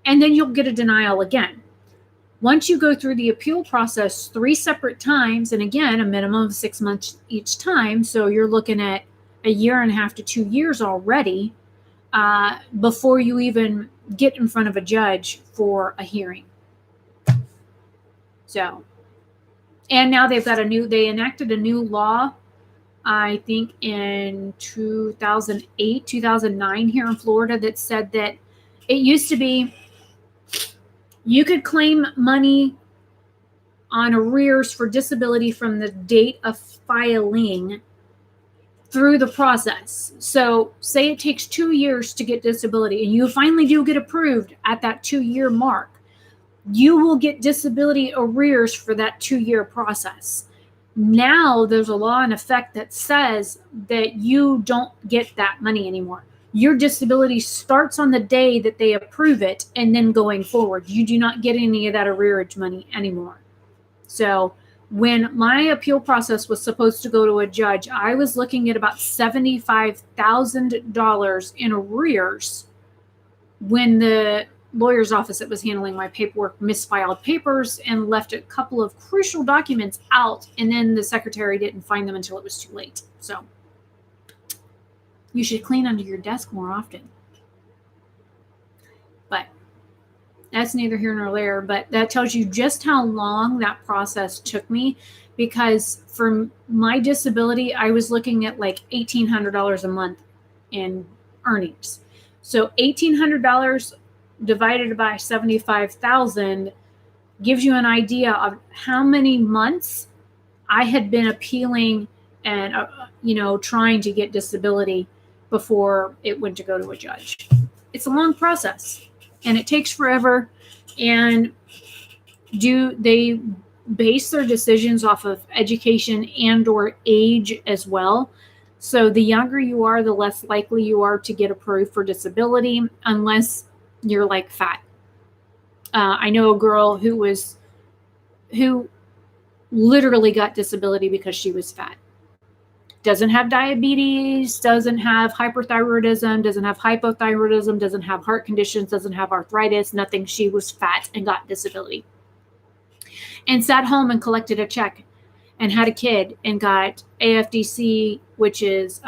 And then you'll get a denial again. Once you go through the appeal process 3 separate times, and again, a minimum of 6 months each time. So you're looking at 1.5 to 2 years already before you even get in front of a judge for a hearing. So, and now they enacted a new law, I think in 2008, 2009 here in Florida, that said that it used to be you could claim money on arrears for disability from the date of filing through the process. So say it takes 2 years to get disability and you finally do get approved at that 2-year mark, you will get disability arrears for that 2-year process. Now there's a law in effect that says that you don't get that money anymore. Your disability starts on the day that they approve it, and then going forward, you do not get any of that arrearage money anymore. So when my appeal process was supposed to go to a judge, I was looking at about $75,000 in arrears when the lawyer's office that was handling my paperwork misfiled papers and left a couple of crucial documents out, and then the secretary didn't find them until it was too late. So you should clean under your desk more often. But that's neither here nor there, but that tells you just how long that process took me, because for my disability, I was looking at like $1,800 a month in earnings. So $1,800 divided by 75,000 gives you an idea of how many months I had been appealing and trying to get disability before it went to go to a judge. It's a long process and it takes forever. And they base their decisions off of education and or age as well. So the younger you are, the less likely you are to get approved for disability, unless you're like fat. I know a girl who literally got disability because she was fat. Doesn't have diabetes, doesn't have hyperthyroidism, doesn't have hypothyroidism, doesn't have heart conditions, doesn't have arthritis, nothing. She was fat and got disability. And sat home and collected a check and had a kid and got AFDC, which is,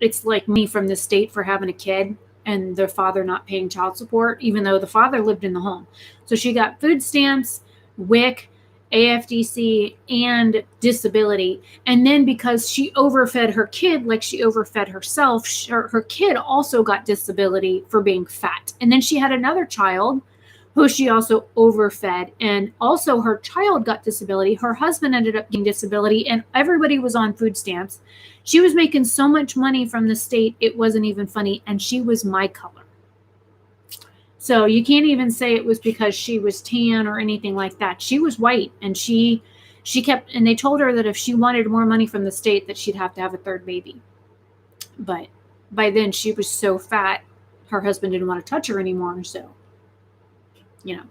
it's like money from the state for having a kid and their father not paying child support, even though the father lived in the home. So she got food stamps, WIC, AFDC, and disability. And then because she overfed her kid like she overfed herself, her kid also got disability for being fat. And then she had another child who she also overfed, and also her child got disability. Her husband ended up getting disability, and everybody was on food stamps. She was making so much money from the state, it wasn't even funny, and she was my color. So you can't even say it was because she was tan or anything like that. She was white, and she kept, and they told her that if she wanted more money from the state that she'd have to have a third baby. But by then she was so fat, her husband didn't want to touch her anymore. So, you know.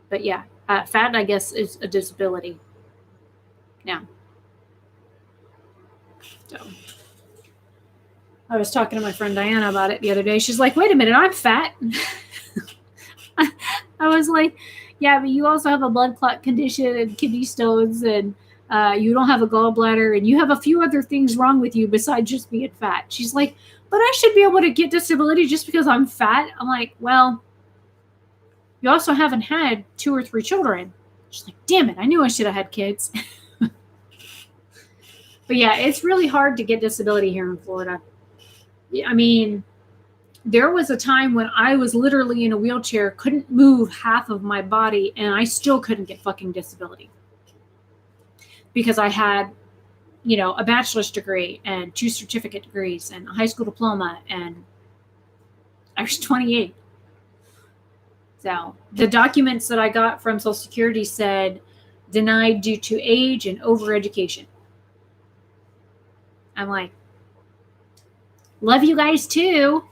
But yeah, fat, I guess, is a disability now. So I was talking to my friend Diana about it the other day. She's like, wait a minute, I'm fat. I was like, yeah, but you also have a blood clot condition and kidney stones, and you don't have a gallbladder, and you have a few other things wrong with you besides just being fat. She's like, but I should be able to get disability just because I'm fat. I'm like, well, you also haven't had 2 or 3 children. She's like, damn it, I knew I should have had kids. But yeah, it's really hard to get disability here in Florida. I mean, there was a time when I was literally in a wheelchair, couldn't move half of my body, and I still couldn't get fucking disability. Because I had, you know, a bachelor's degree and 2 certificate degrees and a high school diploma, and I was 28. So the documents that I got from Social Security said denied due to age and overeducation. I'm like, love you guys too.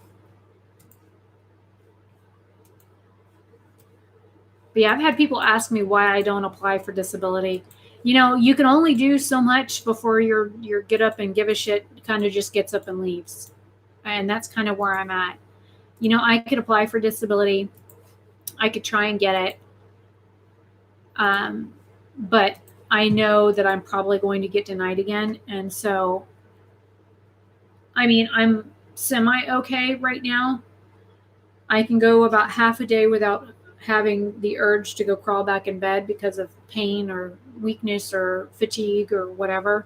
But yeah, I've had people ask me why I don't apply for disability. You know, you can only do so much before your get up and give a shit kind of just gets up and leaves. And that's kind of where I'm at. You know, I could apply for disability. I could try and get it. But I know that I'm probably going to get denied again. And so, I mean, I'm semi-okay right now. I can go about half a day without having the urge to go crawl back in bed because of pain or weakness or fatigue or whatever.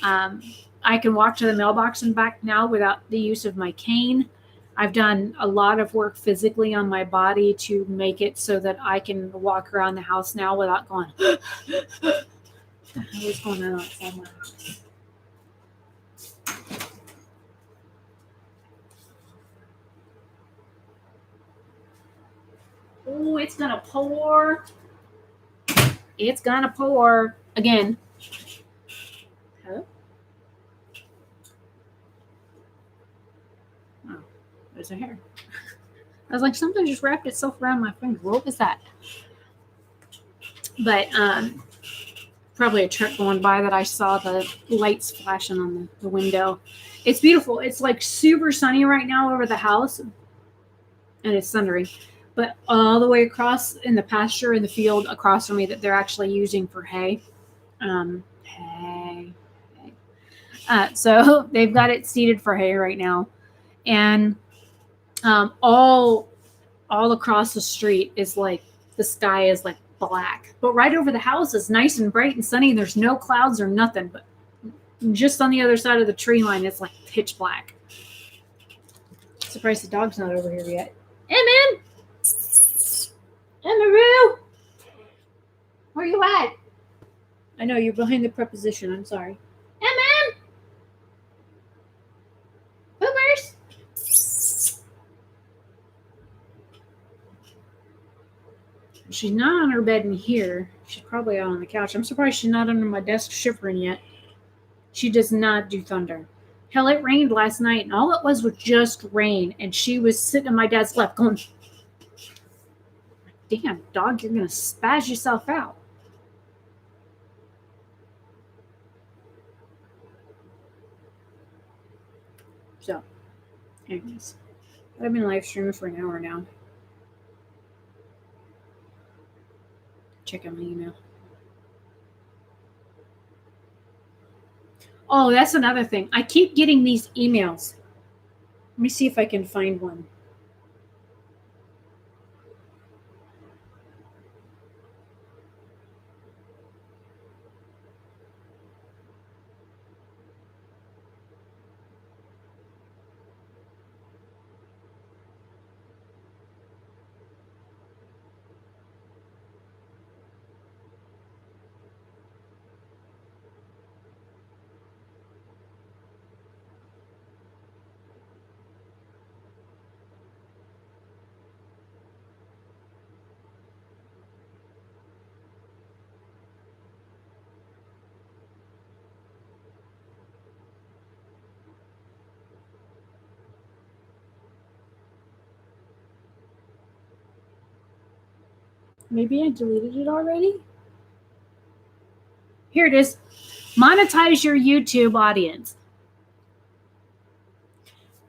I can walk to the mailbox and back now without the use of my cane. I've done a lot of work physically on my body to make it so that I can walk around the house now without going, what's going on outside my house? Oh, it's gonna pour. It's gonna pour again. Huh? Oh, there's a hair. I was like, something just wrapped itself around my finger. What was that? But probably a truck going by that I saw the lights flashing on the window. It's beautiful. It's like super sunny right now over the house, and it's thundering. But all the way across in the pasture in the field across from me that they're actually using for hay. So they've got it seeded for hay right now. And all across the street is like, the sky is like black. But right over the house is nice and bright and sunny. And there's no clouds or nothing. But just on the other side of the tree line, it's like pitch black. Surprised the dog's not over here yet. Emin! Emaroo! Where you at? I know, you're behind the preposition. I'm sorry. Emin! Poopers! She's not on her bed in here. She's probably out on the couch. I'm surprised she's not under my desk shivering yet. She does not do thunder. Hell, it rained last night, and all it was just rain. And she was sitting on my dad's lap going, damn, dog, you're going to spaz yourself out. So, anyways, I've been live streaming for an hour now. Check out my email. Oh, that's another thing. I keep getting these emails. Let me see if I can find one. Maybe I deleted it already. Here it is. Monetize your YouTube audience.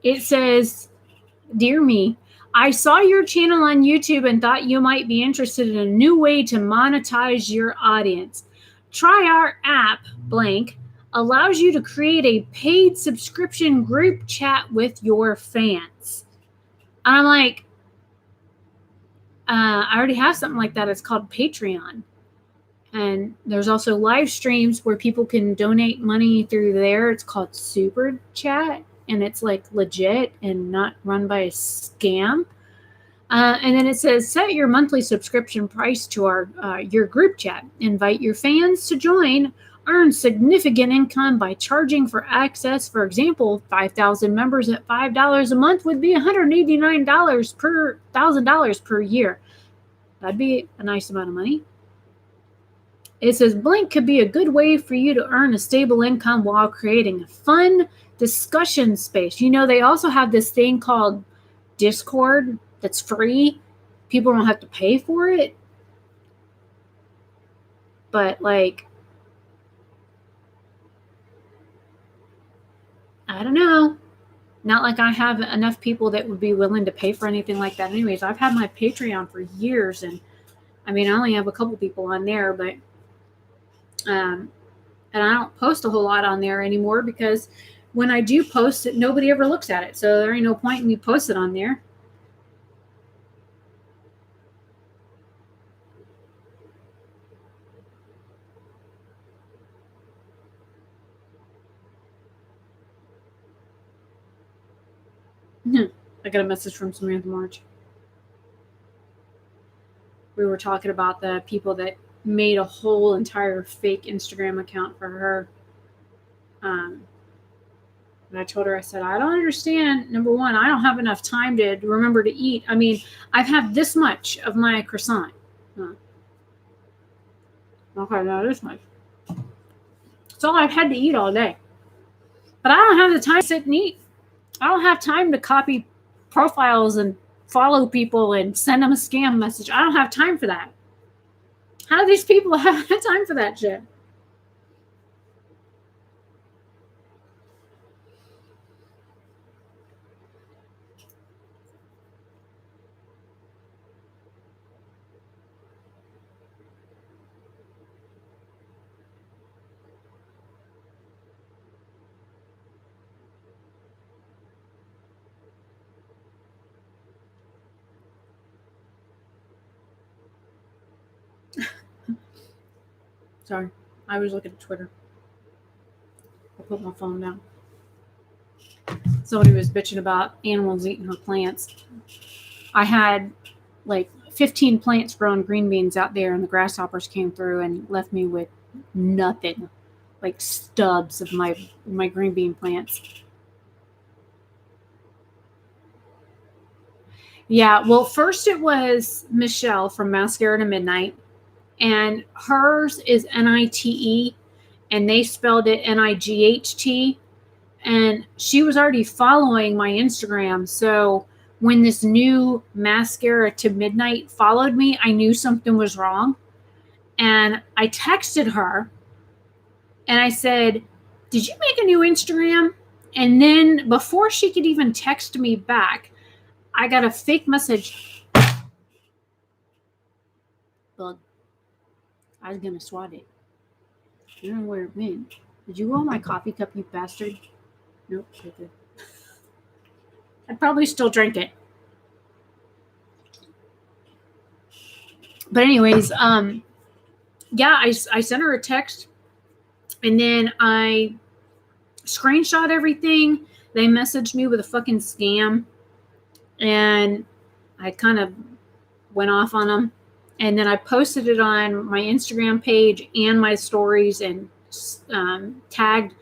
It says, "Dear me, I saw your channel on YouTube and thought you might be interested in a new way to monetize your audience. Try our app, blank, allows you to create a paid subscription group chat with your fans." And I'm like, I already have something like that. It's called Patreon. And there's also live streams where people can donate money through there. It's called Super Chat, and it's like legit and not run by a scam. And then it says, set your monthly subscription price to your group chat. Invite your fans to join. Earn significant income by charging for access. For example, 5,000 members at $5 a month would be $189 per $1,000 per year. That'd be a nice amount of money. It says, blank could be a good way for you to earn a stable income while creating a fun discussion space. You know, they also have this thing called Discord that's free. People don't have to pay for it. But, like, I don't know. Not like I have enough people that would be willing to pay for anything like that. Anyways, I've had my Patreon for years, and I mean, I only have a couple people on there, but and I don't post a whole lot on there anymore because when I do post it, nobody ever looks at it. So there ain't no point in me posting on there. I got a message from Samantha March. We were talking about the people that made a whole entire fake Instagram account for her. And I told her, I said, I don't understand. Number one, I don't have enough time to remember to eat. I mean, I've had this much of my croissant. Okay, now this much. It's all I've had to eat all day. But I don't have the time to sit and eat. I don't have time to copy profiles and follow people and send them a scam message. I don't have time for that. How do these people have time for that shit? Sorry, I was looking at Twitter. I put my phone down. Somebody was bitching about animals eating her plants. I had like 15 plants growing green beans out there, and the grasshoppers came through and left me with nothing, like stubs of my green bean plants. Yeah, well, first it was Michelle from Mascara to Midnight, and hers is NITE, and they spelled it NIGHT, and she was already following my Instagram. So when this new Mascara to Midnight followed me, I knew something was wrong, and I texted her, and I said, "Did you make a new Instagram?" And then before she could even text me back, I got a fake message. Bug. I was gonna swat it. I don't know where it went. Did you want my coffee cup, you bastard? Nope, I did. I'd probably still drink it. But anyways, yeah, I sent her a text, and then I screenshot everything. They messaged me with a fucking scam, and I kind of went off on them. And then I posted it on my Instagram page and my stories, and tagged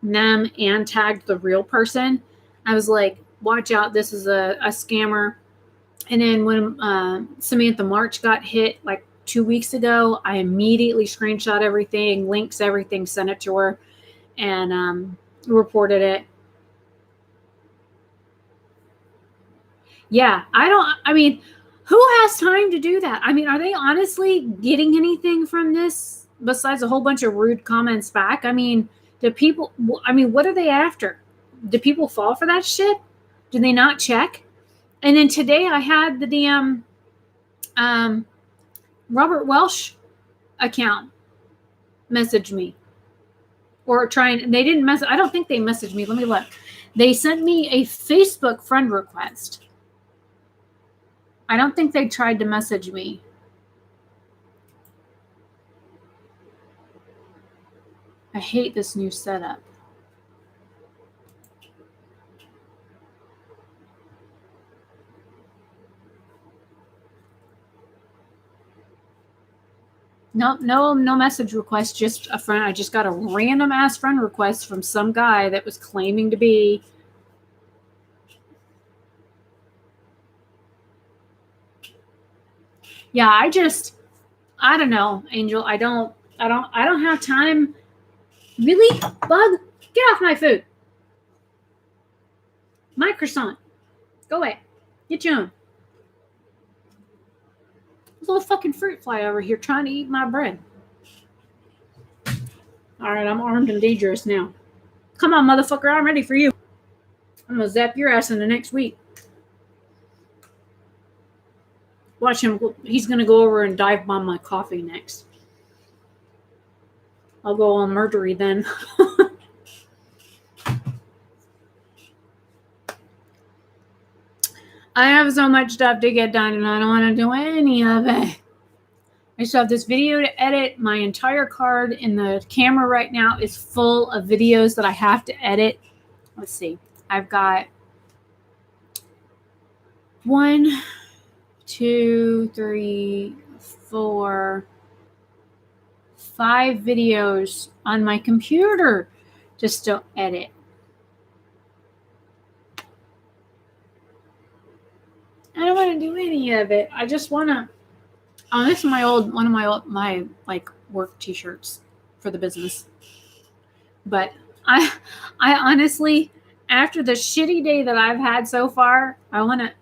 them and tagged the real person. I was like, watch out, this is a scammer. And then when Samantha March got hit like 2 weeks ago, I immediately screenshot everything, links everything, sent it to her, and reported it. Yeah, I mean, Who has time to do that? I mean, are they honestly getting anything from this besides a whole bunch of rude comments back? I mean, what are they after? Do people fall for that shit? Do they not check? And then today I had the damn Robert Welsh account message me. They didn't message, I don't think they messaged me. Let me look. They sent me a Facebook friend request. I don't think they tried to message me. I hate this new setup. No message request, just a friend. I just got a random ass friend request from some guy that was claiming to be. Yeah, I don't know, Angel. I don't have time. Really? Bug? Get off my food. My croissant. Go away. Get your own. There's a little fucking fruit fly over here trying to eat my bread. Alright, I'm armed and dangerous now. Come on, motherfucker, I'm ready for you. I'm gonna zap your ass in the next week. Watch him. He's gonna go over and dive bomb my coffee next. I'll go all murdery then. I have so much stuff to get done and I don't want to do any of it. I still have this video to edit. My entire card in the camera right now is full of videos that I have to edit. Let's see. I've got 1, 2, 3, 4, 5 videos on my computer to still edit. I don't want to do any of it. I just want to. Oh, this is one of my like work t-shirts for the business. But I honestly, after the shitty day that I've had so far, I want to.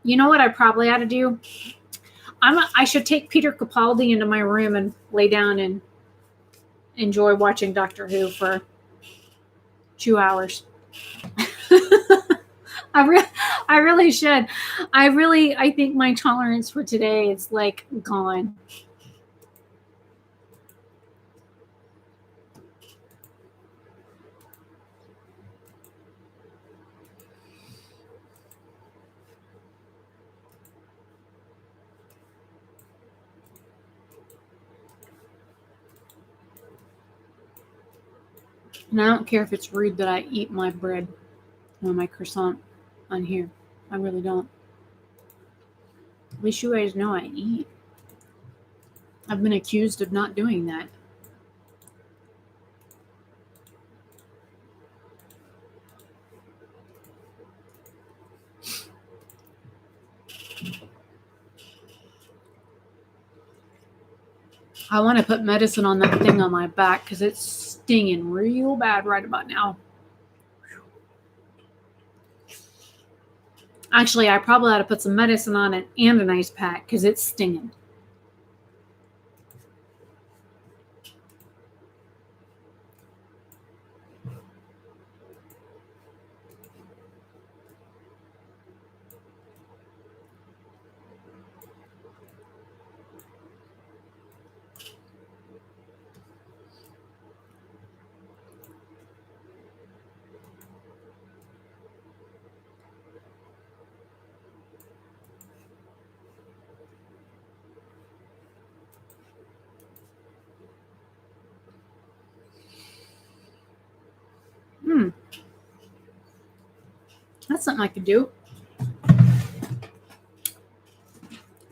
You know what I probably ought to do? I should take Peter Capaldi into my room and lay down and enjoy watching Doctor Who for 2 hours. I really should. I think my tolerance for today is like gone. And I don't care if it's rude that I eat my bread or my croissant on here. I really don't. At least you guys know I eat. I've been accused of not doing that. I want to put medicine on that thing on my back because it's stinging real bad right about now. Actually, I probably ought to put some medicine on it and an ice pack because it's stinging. That's something I could do.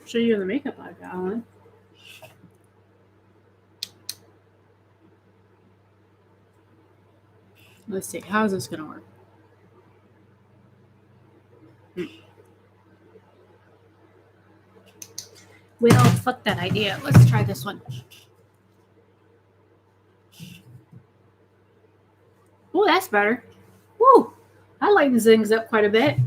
Show you the makeup I've got on. Let's see. How is this going to work? Well, fuck that idea. Let's try this one. Oh, that's better. Woo! That lightens things up quite a bit.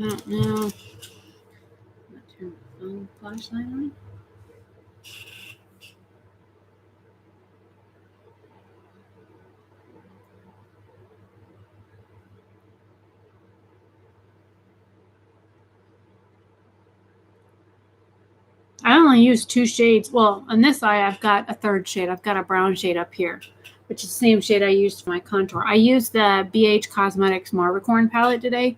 don't know. Turn my phone flashlight on. I only use 2 shades. Well, on this eye, I've got a third shade. I've got a brown shade up here, which is the same shade I used for my contour. I used the BH Cosmetics Marvicorn palette today.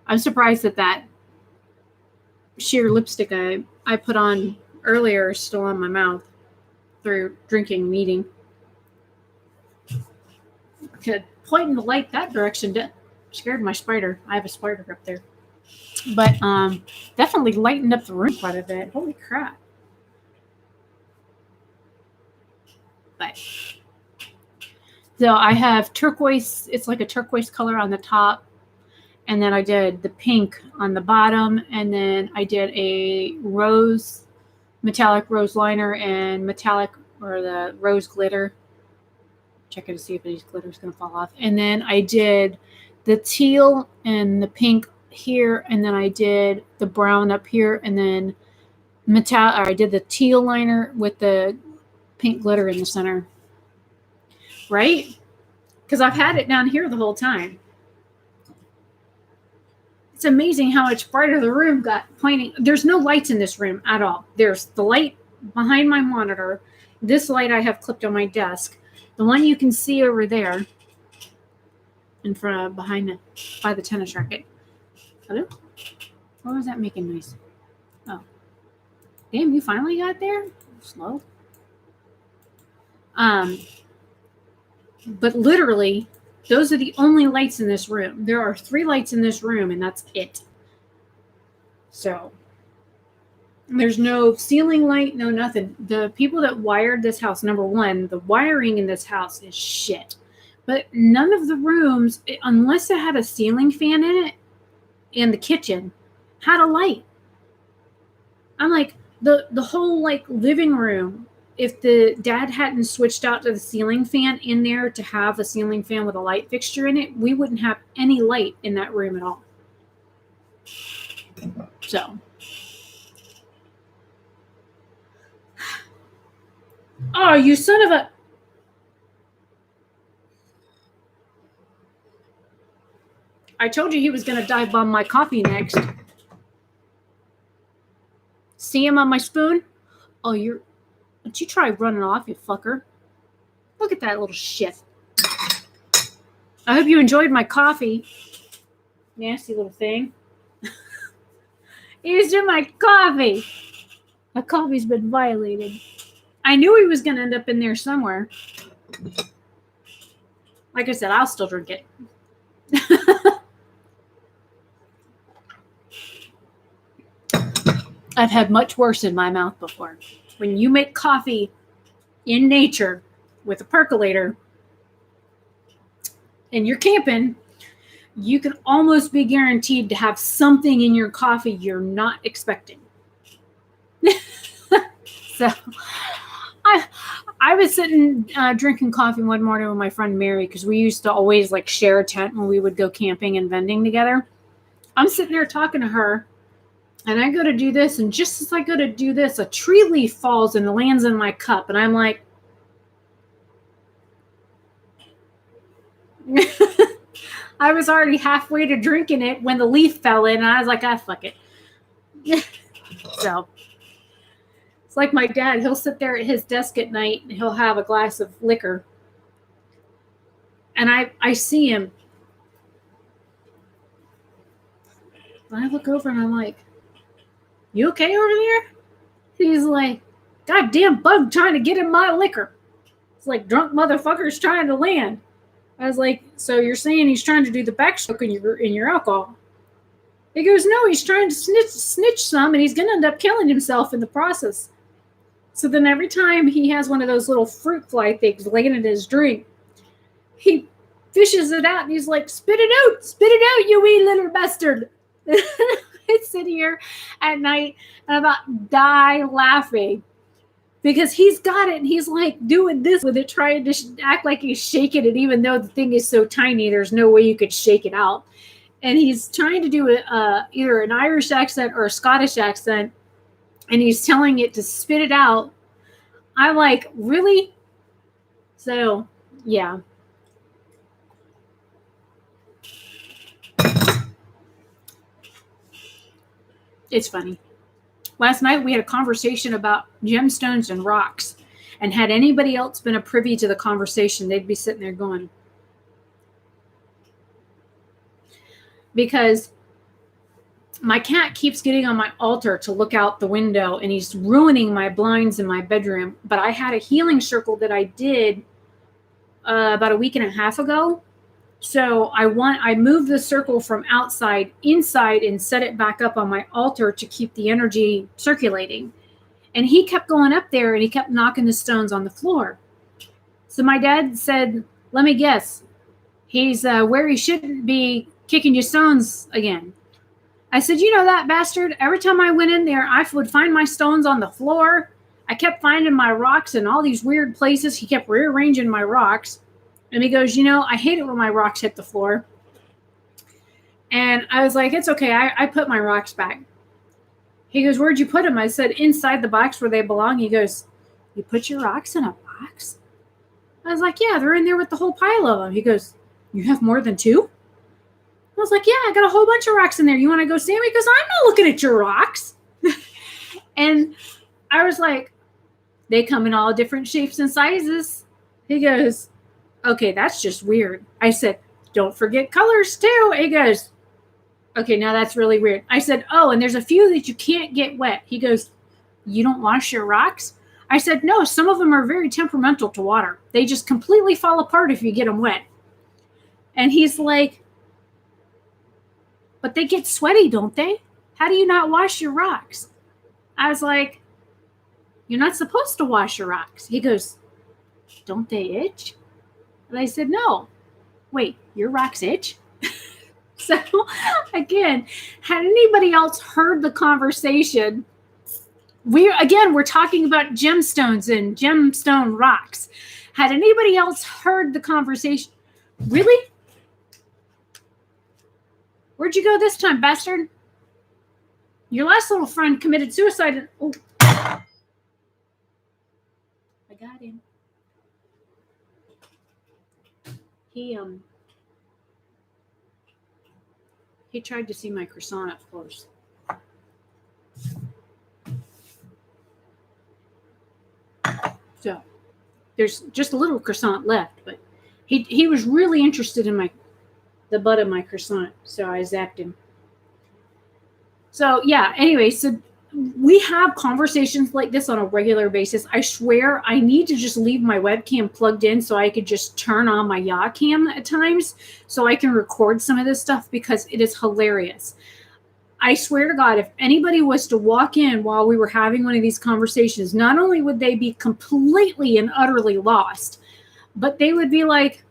I'm surprised that sheer lipstick I put on earlier is still on my mouth through drinking and eating. Pointing the light that direction scared my spider. I have a spider up there. But definitely lightened up the room quite a bit. Holy crap. But so I have turquoise. It's like a turquoise color on the top. And then I did the pink on the bottom. And then I did a metallic rose liner and metallic or the rose glitter. Checking to see if any glitter is going to fall off. And then I did the teal and the pink here, and then I did the brown up here, and then I did the teal liner with the pink glitter in the center. Right? Because I've had it down here the whole time. It's amazing how much brighter the room got pointing. There's no lights in this room at all. There's the light behind my monitor. This light I have clipped on my desk. The one you can see over there in front of by the tennis racket. Hello? What was that making noise? Oh. Damn, you finally got there? Slow. But literally, those are the only lights in this room. There are 3 lights in this room, and that's it. So, there's no ceiling light, no nothing. The people that wired this house, number one, the wiring in this house is shit. But none of the rooms, unless it had a ceiling fan in it, and the kitchen, had a light. I'm like, the whole like living room, if the dad hadn't switched out to the ceiling fan in there to have a ceiling fan with a light fixture in it, we wouldn't have any light in that room at all. So. Oh, you son of a... I told you he was going to dive bomb my coffee next. See him on my spoon? Oh, don't you try running off, you fucker. Look at that little shit. I hope you enjoyed my coffee. Nasty little thing. He was in my coffee. My coffee's been violated. I knew he was going to end up in there somewhere. Like I said, I'll still drink it. I've had much worse in my mouth before. When you make coffee in nature with a percolator and you're camping, you can almost be guaranteed to have something in your coffee you're not expecting. So I was sitting drinking coffee one morning with my friend Mary because we used to always like share a tent when we would go camping and vending together. I'm sitting there talking to her, and I go to do this, and just as I go to do this, a tree leaf falls and lands in my cup, and I'm like, I was already halfway to drinking it when the leaf fell in, and I was like, fuck it. So it's like my dad. He'll sit there at his desk at night, and he'll have a glass of liquor, and I see him. And I look over, and I'm like, you okay over there? He's like, goddamn bug trying to get in my liquor. It's like drunk motherfuckers trying to land. I was like, so you're saying he's trying to do the backstroke in your alcohol? He goes, no, he's trying to snitch some, and he's going to end up killing himself in the process. So then every time he has one of those little fruit fly things laying in his drink, he fishes it out, and he's like, spit it out, you wee little bastard. I sit here at night and I about die laughing because he's got it and he's like doing this with it, trying to act like he's shaking it, even though the thing is so tiny, there's no way you could shake it out. And he's trying to do either an Irish accent or a Scottish accent, and he's telling it to spit it out. I'm like, really? So, yeah. It's funny. Last night we had a conversation about gemstones and rocks. And had anybody else been a privy to the conversation, they'd be sitting there going, because my cat keeps getting on my altar to look out the window and he's ruining my blinds in my bedroom. But I had a healing circle that I did about a week and a half ago. So I moved the circle from outside inside and set it back up on my altar to keep the energy circulating. And he kept going up there and he kept knocking the stones on the floor. So my dad said, let me guess, he's where he shouldn't be, kicking you stones again. I said, you know that bastard, every time I went in there, I would find my stones on the floor. I kept finding my rocks in all these weird places. He kept rearranging my rocks. And he goes, you know, I hate it when my rocks hit the floor. And I was like, it's okay. I put my rocks back. He goes, where'd you put them? I said, inside the box where they belong. He goes, you put your rocks in a box? I was like, yeah, they're in there with the whole pile of them. He goes, you have more than two? I was like, yeah, I got a whole bunch of rocks in there. You want to go see them? He goes, I'm not looking at your rocks. And I was like, they come in all different shapes and sizes. He goes, okay, that's just weird. I said, don't forget colors too. He goes, okay, now that's really weird. I said, oh, and there's a few that you can't get wet. He goes, you don't wash your rocks? I said, no, some of them are very temperamental to water. They just completely fall apart if you get them wet. And he's like, but they get sweaty, don't they? How do you not wash your rocks? I was like, you're not supposed to wash your rocks. He goes, don't they itch? And I said, no. Wait, your rocks itch? So, again, had anybody else heard the conversation, we're talking about gemstones and gemstone rocks. Had anybody else heard the conversation? Really? Where'd you go this time, bastard? Your last little friend committed suicide. And, oh, I got him. He tried to see my croissant up close. So there's just a little croissant left, but he was really interested in the butt of my croissant, so I zapped him. So yeah, anyway, so we have conversations like this on a regular basis. I swear I need to just leave my webcam plugged in so I could just turn on my yaw cam at times so I can record some of this stuff because it is hilarious. I swear to God, if anybody was to walk in while we were having one of these conversations, not only would they be completely and utterly lost, but they would be like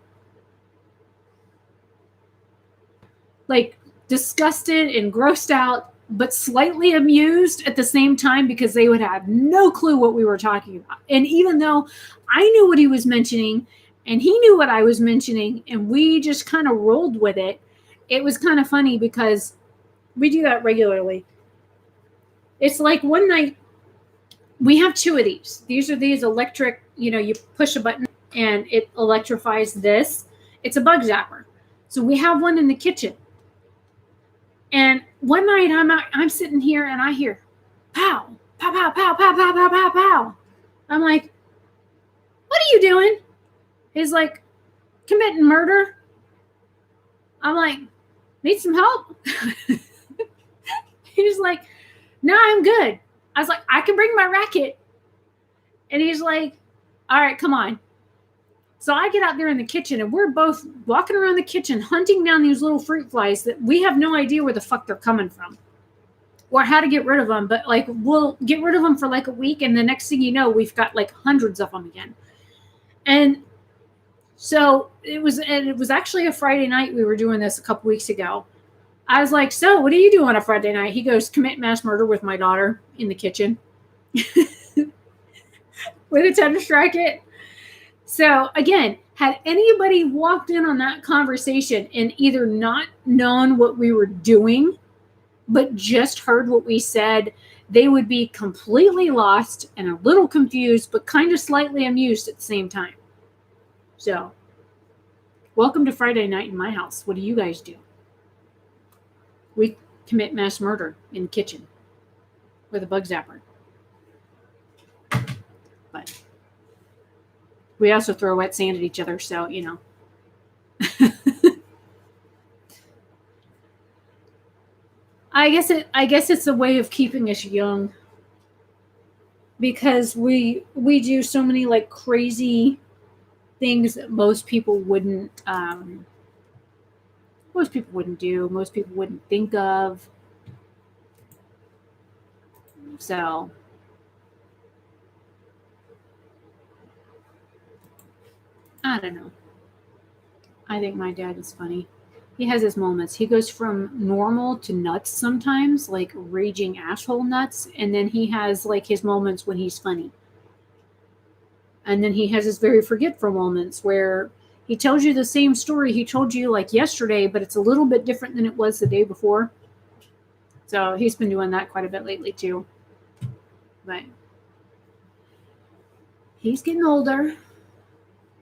disgusted and grossed out, but slightly amused at the same time because they would have no clue what we were talking about. And even though I knew what he was mentioning and he knew what I was mentioning and we just kind of rolled with it, it was kind of funny because we do that regularly. It's like one night, we have two of these. These are these electric, you push a button and it electrifies this. It's a bug zapper. So we have one in the kitchen. And one night I'm sitting here and I hear pow, pow, pow, pow, pow, pow, pow, pow, pow. I'm like, what are you doing? He's like, committing murder. I'm like, need some help? He's like, no, I'm good. I was like, I can bring my racket. And he's like, all right, come on. So I get out there in the kitchen and we're both walking around the kitchen hunting down these little fruit flies that we have no idea where the fuck they're coming from or how to get rid of them. But we'll get rid of them for a week. And the next thing you know, we've got hundreds of them again. And so it was actually a Friday night. We were doing this a couple weeks ago. I was like, so what do you do on a Friday night? He goes, commit mass murder with my daughter in the kitchen. with a tennis racket. So again, had anybody walked in on that conversation and either not known what we were doing, but just heard what we said, they would be completely lost and a little confused, but kind of slightly amused at the same time. So, welcome to Friday night in my house. What do you guys do? We commit mass murder in the kitchen with a bug zapper. But we also throw wet sand at each other, so, you know. I guess it's a way of keeping us young, because we do so many like crazy things that most people wouldn't do, most people wouldn't think of. So I don't know. I think my dad is funny. He has his moments. He goes from normal to nuts sometimes, like raging asshole nuts, and then he has like his moments when he's funny. And then he has his very forgetful moments where he tells you the same story he told you like yesterday, but it's a little bit different than it was the day before. So he's been doing that quite a bit lately too. But he's getting older.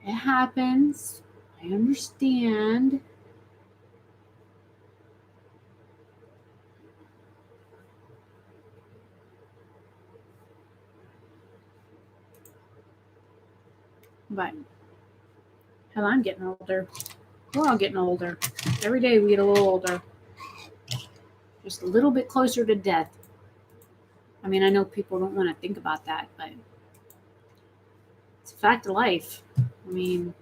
It happens. I understand. But hell, I'm getting older. We're all getting older. Every day we get a little older. Just a little bit closer to death. I mean, I know people don't want to think about that, but it's a fact of life. I mean,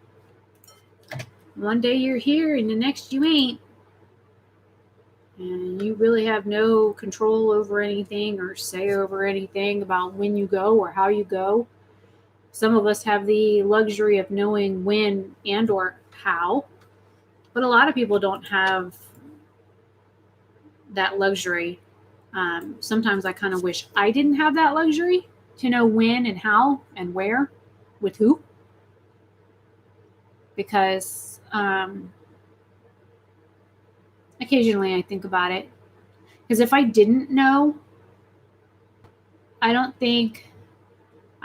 one day you're here and the next you ain't. And you really have no control over anything or say over anything about when you go or how you go. Some of us have the luxury of knowing when and or how, but a lot of people don't have that luxury. Sometimes I kind of wish I didn't have that luxury to know when and how and where, with who, because occasionally I think about it. Because if I didn't know, I don't think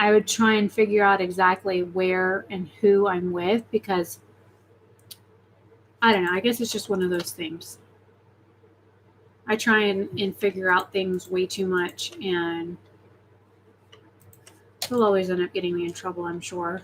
I would try and figure out exactly where and who I'm with, because I don't know, I guess it's just one of those things. I try and figure out things way too much, and it'll always end up getting me in trouble, I'm sure.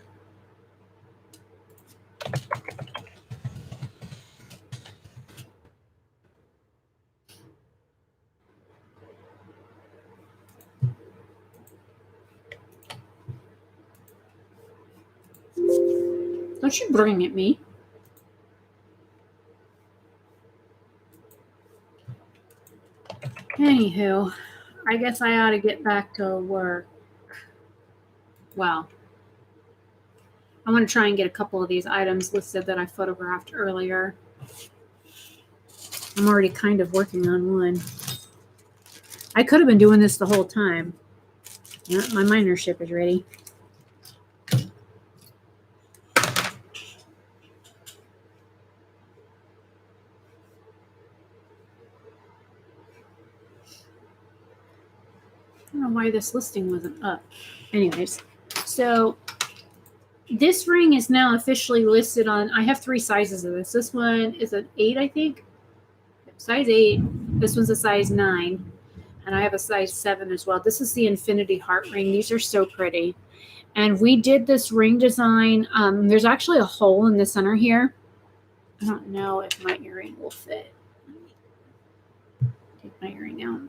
Don't you bring at me. Anywho, I guess I ought to get back to work. Well, I want to try and get a couple of these items listed that I photographed earlier. I'm already kind of working on one. I could have been doing this the whole time. Yeah, my minership is ready. I don't know why this listing wasn't up. Anyways, so this ring is now officially listed on, I have 3 sizes of this. This one is an 8, I think. Size 8. This one's a size 9. And I have a size 7 as well. This is the Infinity Heart ring. These are so pretty. And we did this ring design. There's actually a hole in the center here. I don't know if my earring will fit. Take my earring out.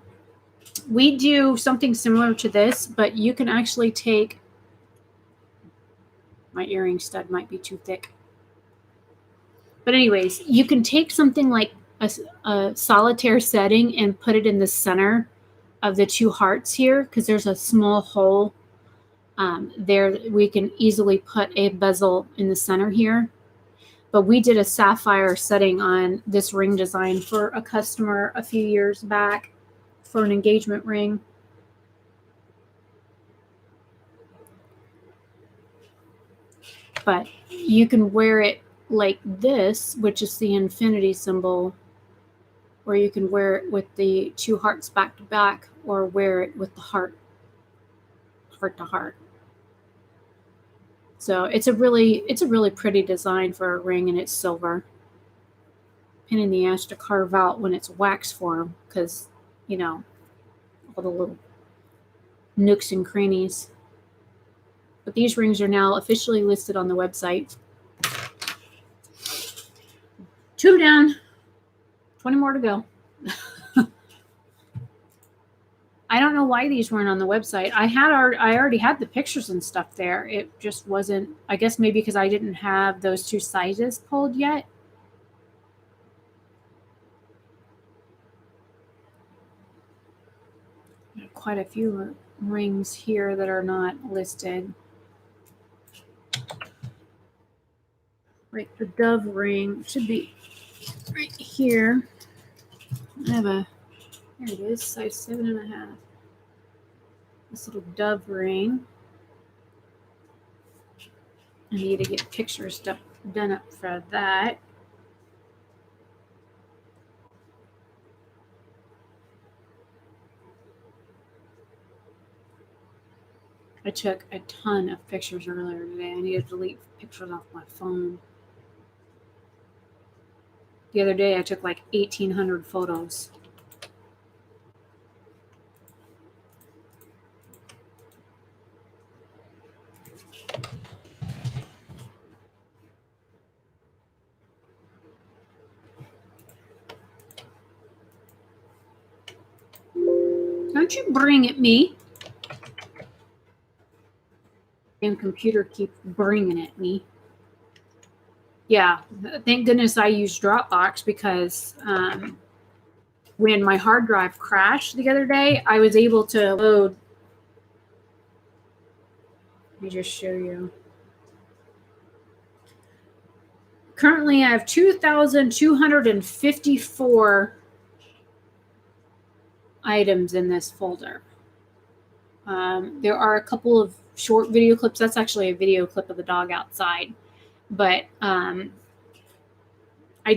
We do something similar to this, but you can actually take, my earring stud might be too thick. But anyways, you can take something like a solitaire setting and put it in the center of the 2 hearts here, because there's a small hole there. We can easily put a bezel in the center here. But we did a sapphire setting on this ring design for a customer a few years back for an engagement ring. But you can wear it like this, which is the infinity symbol, or you can wear it with the two hearts back to back, or wear it with the heart to heart. So it's a really pretty design for a ring, and it's silver. Pain in the ass to carve out when it's wax form, because all the little nooks and crannies. But these rings are now officially listed on the website. 2 down, 20 more to go. I don't know why these weren't on the website. I already had the pictures and stuff there. It just wasn't, I guess maybe because I didn't have those 2 sizes pulled yet. Quite a few rings here that are not listed. Right, the dove ring should be right here. I have there it is, size 7.5. This little dove ring. I need to get pictures done up for that. I took a ton of pictures earlier today. I need to delete pictures off my phone. The other day I took like 1,800 photos. Don't you bring at me. Damn computer keeps bringing at me. Yeah, thank goodness I used Dropbox, because when my hard drive crashed the other day, I was able to load. Let me just show you. Currently, I have 2,254 items in this folder. There are a couple of short video clips. That's actually a video clip of the dog outside. But I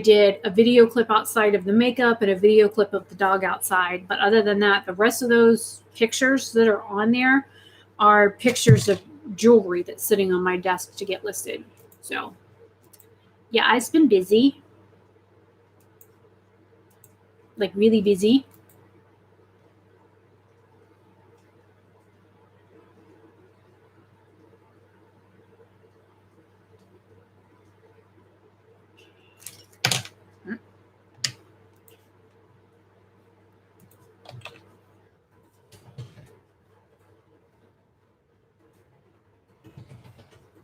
did a video clip outside of the makeup and a video clip of the dog outside. But other than that, the rest of those pictures that are on there are pictures of jewelry that's sitting on my desk to get listed. So, yeah, I've been busy. Like, really busy.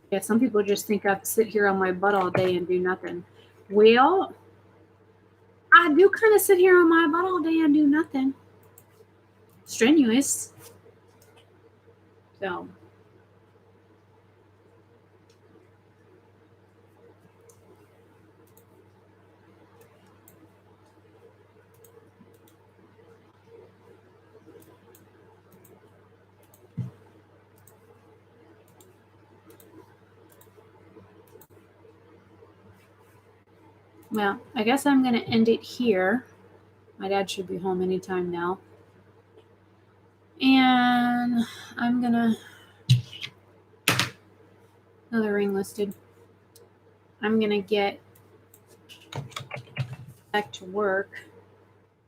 Yeah, some people just think I sit here on my butt all day and do nothing. Well, I do kind of sit here on my butt all day and do nothing. Strenuous. So. Well, I guess I'm going to end it here. My dad should be home anytime now. And I'm going to... Another ring listed. I'm going to get back to work.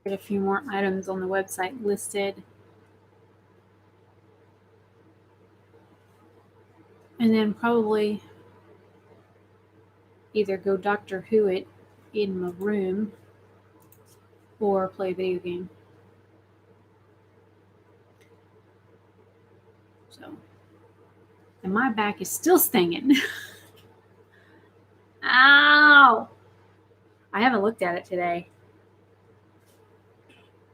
Get a few more items on the website listed. And then probably either go Doctor Who it in my room or play a video game. So, and my back is still stinging. Ow! I haven't looked at it today.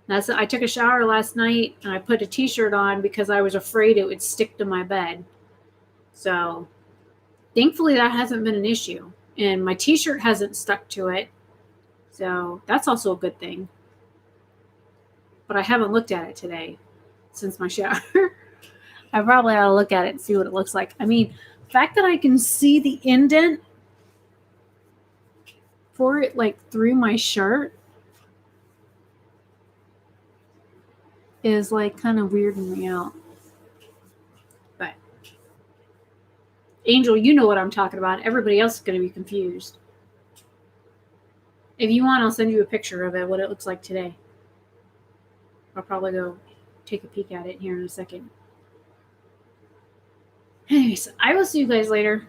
I took a shower last night and I put a t-shirt on because I was afraid it would stick to my bed. So, thankfully that hasn't been an issue. And my t-shirt hasn't stuck to it. So, that's also a good thing. But I haven't looked at it today since my shower. I probably ought to look at it and see what it looks like. I mean, fact that I can see the indent for it like through my shirt is like kind of weirding me out. But Angel, you know what I'm talking about. Everybody else is going to be confused. If you want, I'll send you a picture of it, what it looks like today. I'll probably go take a peek at it here in a second. Anyways, I will see you guys later.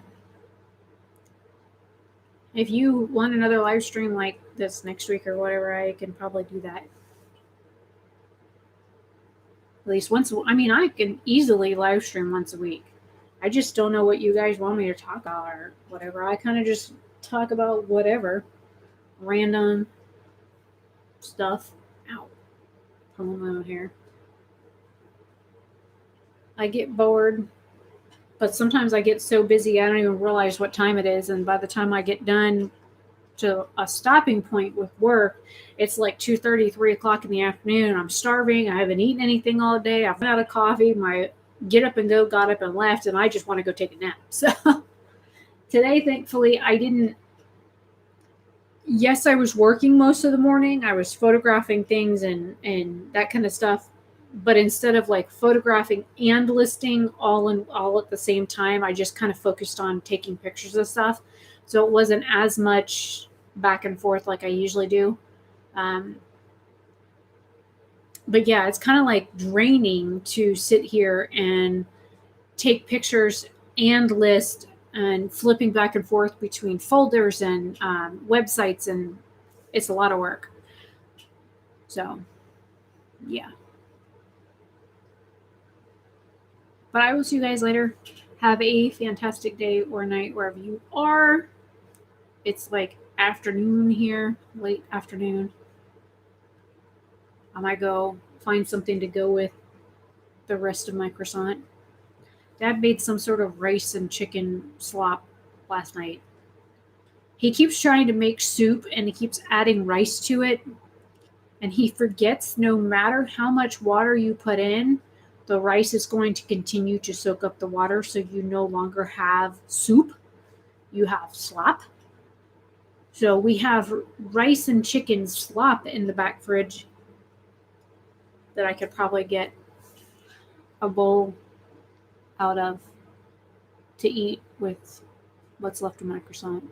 If you want another live stream like this next week or whatever, I can probably do that. At least once. I mean, I can easily live stream once a week. I just don't know what you guys want me to talk about or whatever. I kind of just talk about whatever. Random stuff. Ow. Pulling my own hair. I get bored, but sometimes I get so busy I don't even realize what time it is, and by the time I get done to a stopping point with work, it's like 2:30, 3 o'clock in the afternoon. I'm starving. I haven't eaten anything all day. I've run out of coffee. My get up and go got up and left, and I just want to go take a nap. So today, thankfully, I didn't. Yes, I was working most of the morning. I was photographing things and that kind of stuff. But instead of like photographing and listing all at the same time, I just kind of focused on taking pictures of stuff. So it wasn't as much back and forth like I usually do. But yeah, it's kind of like draining to sit here and take pictures and list and flipping back and forth between folders and websites, and it's a lot of work. So, yeah. But I will see you guys later. Have a fantastic day or night wherever you are. It's like afternoon here, late afternoon. I might go find something to go with the rest of my croissant. Dad made some sort of rice and chicken slop last night. He keeps trying to make soup and he keeps adding rice to it. And he forgets no matter how much water you put in, the rice is going to continue to soak up the water, so you no longer have soup. You have slop. So we have rice and chicken slop in the back fridge that I could probably get a bowl out of to eat with what's left of my croissant.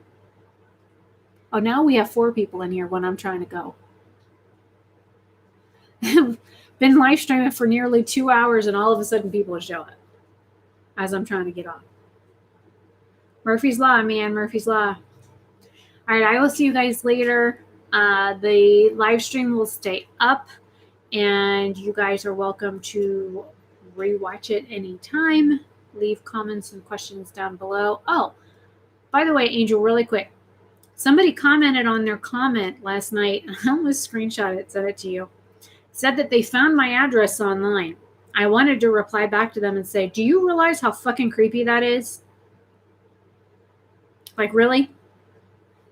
Oh, now we have 4 people in here when I'm trying to go. Been live streaming for nearly 2 hours, and all of a sudden people show up as I'm trying to get off. Murphy's Law, man. Murphy's Law. All right, I will see you guys later. The live stream will stay up, and you guys are welcome to rewatch it anytime. Leave comments and questions down below. Oh, by the way, Angel, really quick. Somebody commented on their comment last night. I almost screenshot it, sent it to you. Said that they found my address online. I wanted to reply back to them and say, do you realize how fucking creepy that is? Like, really?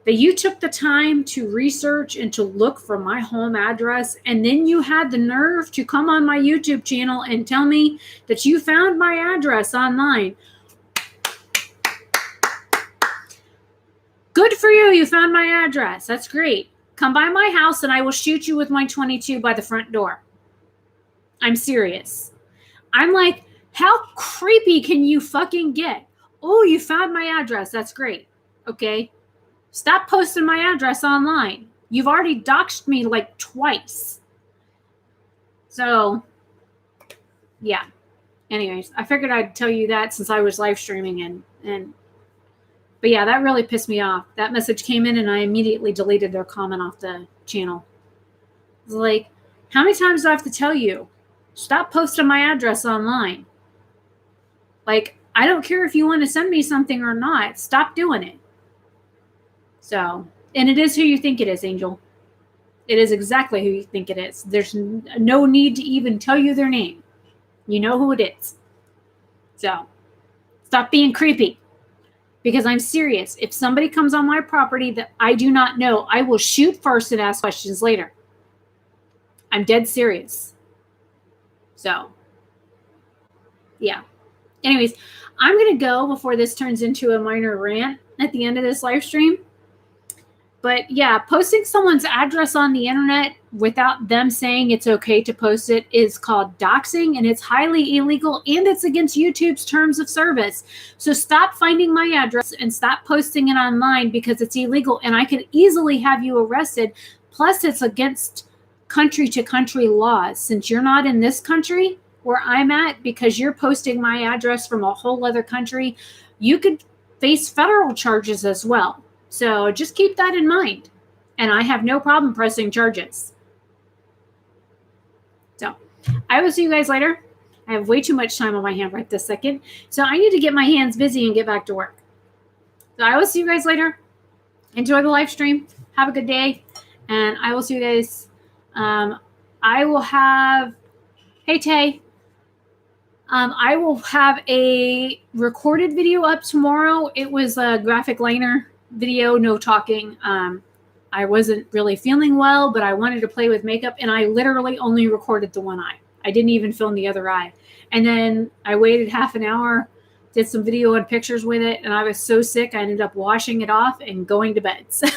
That you took the time to research and to look for my home address, and then you had the nerve to come on my YouTube channel and tell me that you found my address online. Good for you. You found my address. That's great. Come by my house and I will shoot you with my .22 by the front door. I'm serious. I'm like, how creepy can you fucking get? Oh, you found my address. That's great. Okay. Stop posting my address online. You've already doxed me like twice. So, yeah. Anyways, I figured I'd tell you that since I was live streaming but yeah, that really pissed me off. That message came in and I immediately deleted their comment off the channel. It's like, how many times do I have to tell you? Stop posting my address online. Like, I don't care if you want to send me something or not. Stop doing it. So, and it is who you think it is, Angel. It is exactly who you think it is. There's no need to even tell you their name. You know who it is. So, stop being creepy. Because I'm serious. If somebody comes on my property that I do not know, I will shoot first and ask questions later. I'm dead serious. So, yeah. Anyways, I'm going to go before this turns into a minor rant at the end of this live stream. But yeah, posting someone's address on the internet without them saying it's okay to post it is called doxing, and it's highly illegal, and it's against YouTube's terms of service. So stop finding my address and stop posting it online because it's illegal, and I could easily have you arrested. Plus, it's against country to country laws. Since you're not in this country where I'm at, because you're posting my address from a whole other country, you could face federal charges as well. So just keep that in mind. And I have no problem pressing charges. So I will see you guys later. I have way too much time on my hand right this second. So I need to get my hands busy and get back to work. So I will see you guys later. Enjoy the live stream. Have a good day. And I will see you guys. I will have, hey Tay. I will have a recorded video up tomorrow. It was a graphic liner video, no talking. I wasn't really feeling well, but I wanted to play with makeup, and I literally only recorded the one eye. I didn't even film the other eye. And then I waited half an hour, did some video and pictures with it, and I was so sick I ended up washing it off and going to bed. So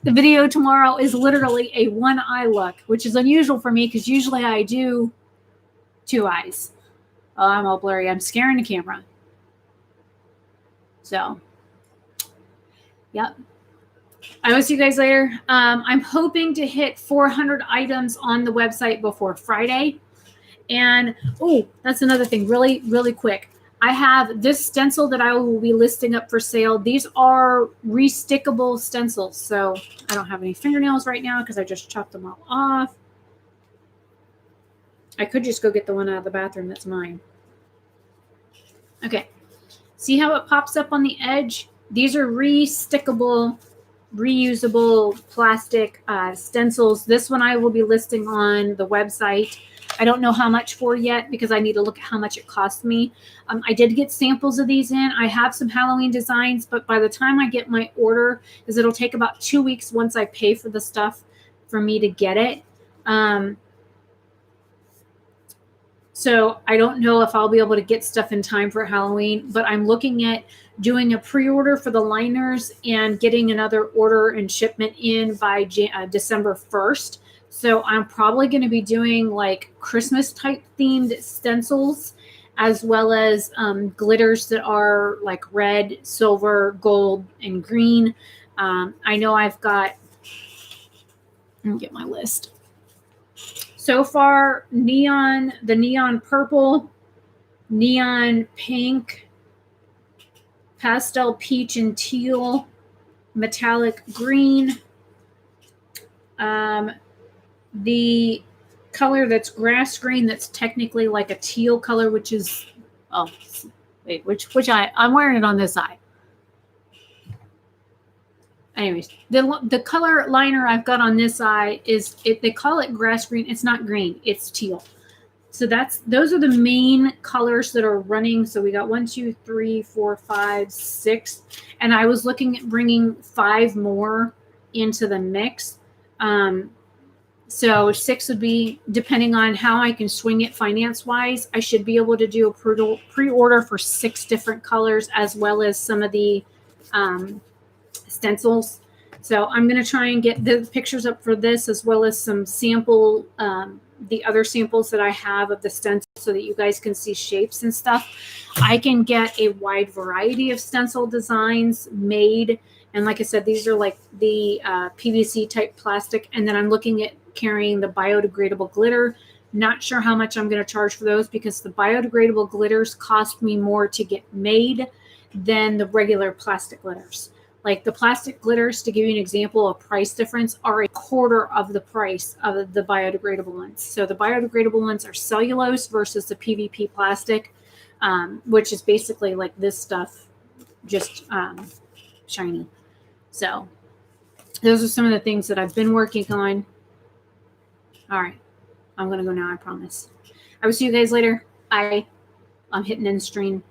the video tomorrow is literally a one eye look, which is unusual for me because usually I do two eyes. Oh, I'm all blurry. I'm scaring the camera. So yep. I will see you guys later. I'm hoping to hit 400 items on the website before Friday. And, oh, that's another thing, really, really quick. I have this stencil that I will be listing up for sale. These are restickable stencils. So I don't have any fingernails right now because I just chopped them all off. I could just go get the one out of the bathroom that's mine. Okay. See how it pops up on the edge? These are restickable, reusable plastic stencils. This one I will be listing on the website. I don't know how much for yet because I need to look at how much it cost me. I did get samples of these in. I have some Halloween designs, but by the time I get my order, because it'll take about 2 weeks once I pay for the stuff for me to get it. So I don't know if I'll be able to get stuff in time for Halloween, but I'm looking at doing a pre-order for the liners and getting another order and shipment in by December 1st. So I'm probably going to be doing like Christmas type themed stencils, as well as glitters that are like red, silver, gold, and green. I know I've got, let me get my list. So far, the neon purple, neon pink, pastel peach and teal, metallic green, the color that's grass green that's technically like a teal color, which is, oh, wait, which eye? I'm wearing it on this eye. Anyways, the color liner I've got on this eye is, they call it grass green. It's not green, it's teal. So those are the main colors that are running. So we got 1, 2, 3, 4, 5, 6. And I was looking at bringing 5 more into the mix. So 6 would be, depending on how I can swing it finance-wise, I should be able to do a pre-order for 6 different colors, as well as some of the stencils. So I'm going to try and get the pictures up for this, as well as some sample, the other samples that I have of the stencil, so that you guys can see shapes and stuff. I can get a wide variety of stencil designs made. And like I said, these are like the PVC type plastic. And then I'm looking at carrying the biodegradable glitter. Not sure how much I'm going to charge for those, because the biodegradable glitters cost me more to get made than the regular plastic glitters. Like the plastic glitters, to give you an example, a price difference, are a quarter of the price of the biodegradable ones. So the biodegradable ones are cellulose versus the PVP plastic, which is basically like this stuff, just shiny. So those are some of the things that I've been working on. All right, I'm going to go now, I promise. I will see you guys later. I'm hitting end stream.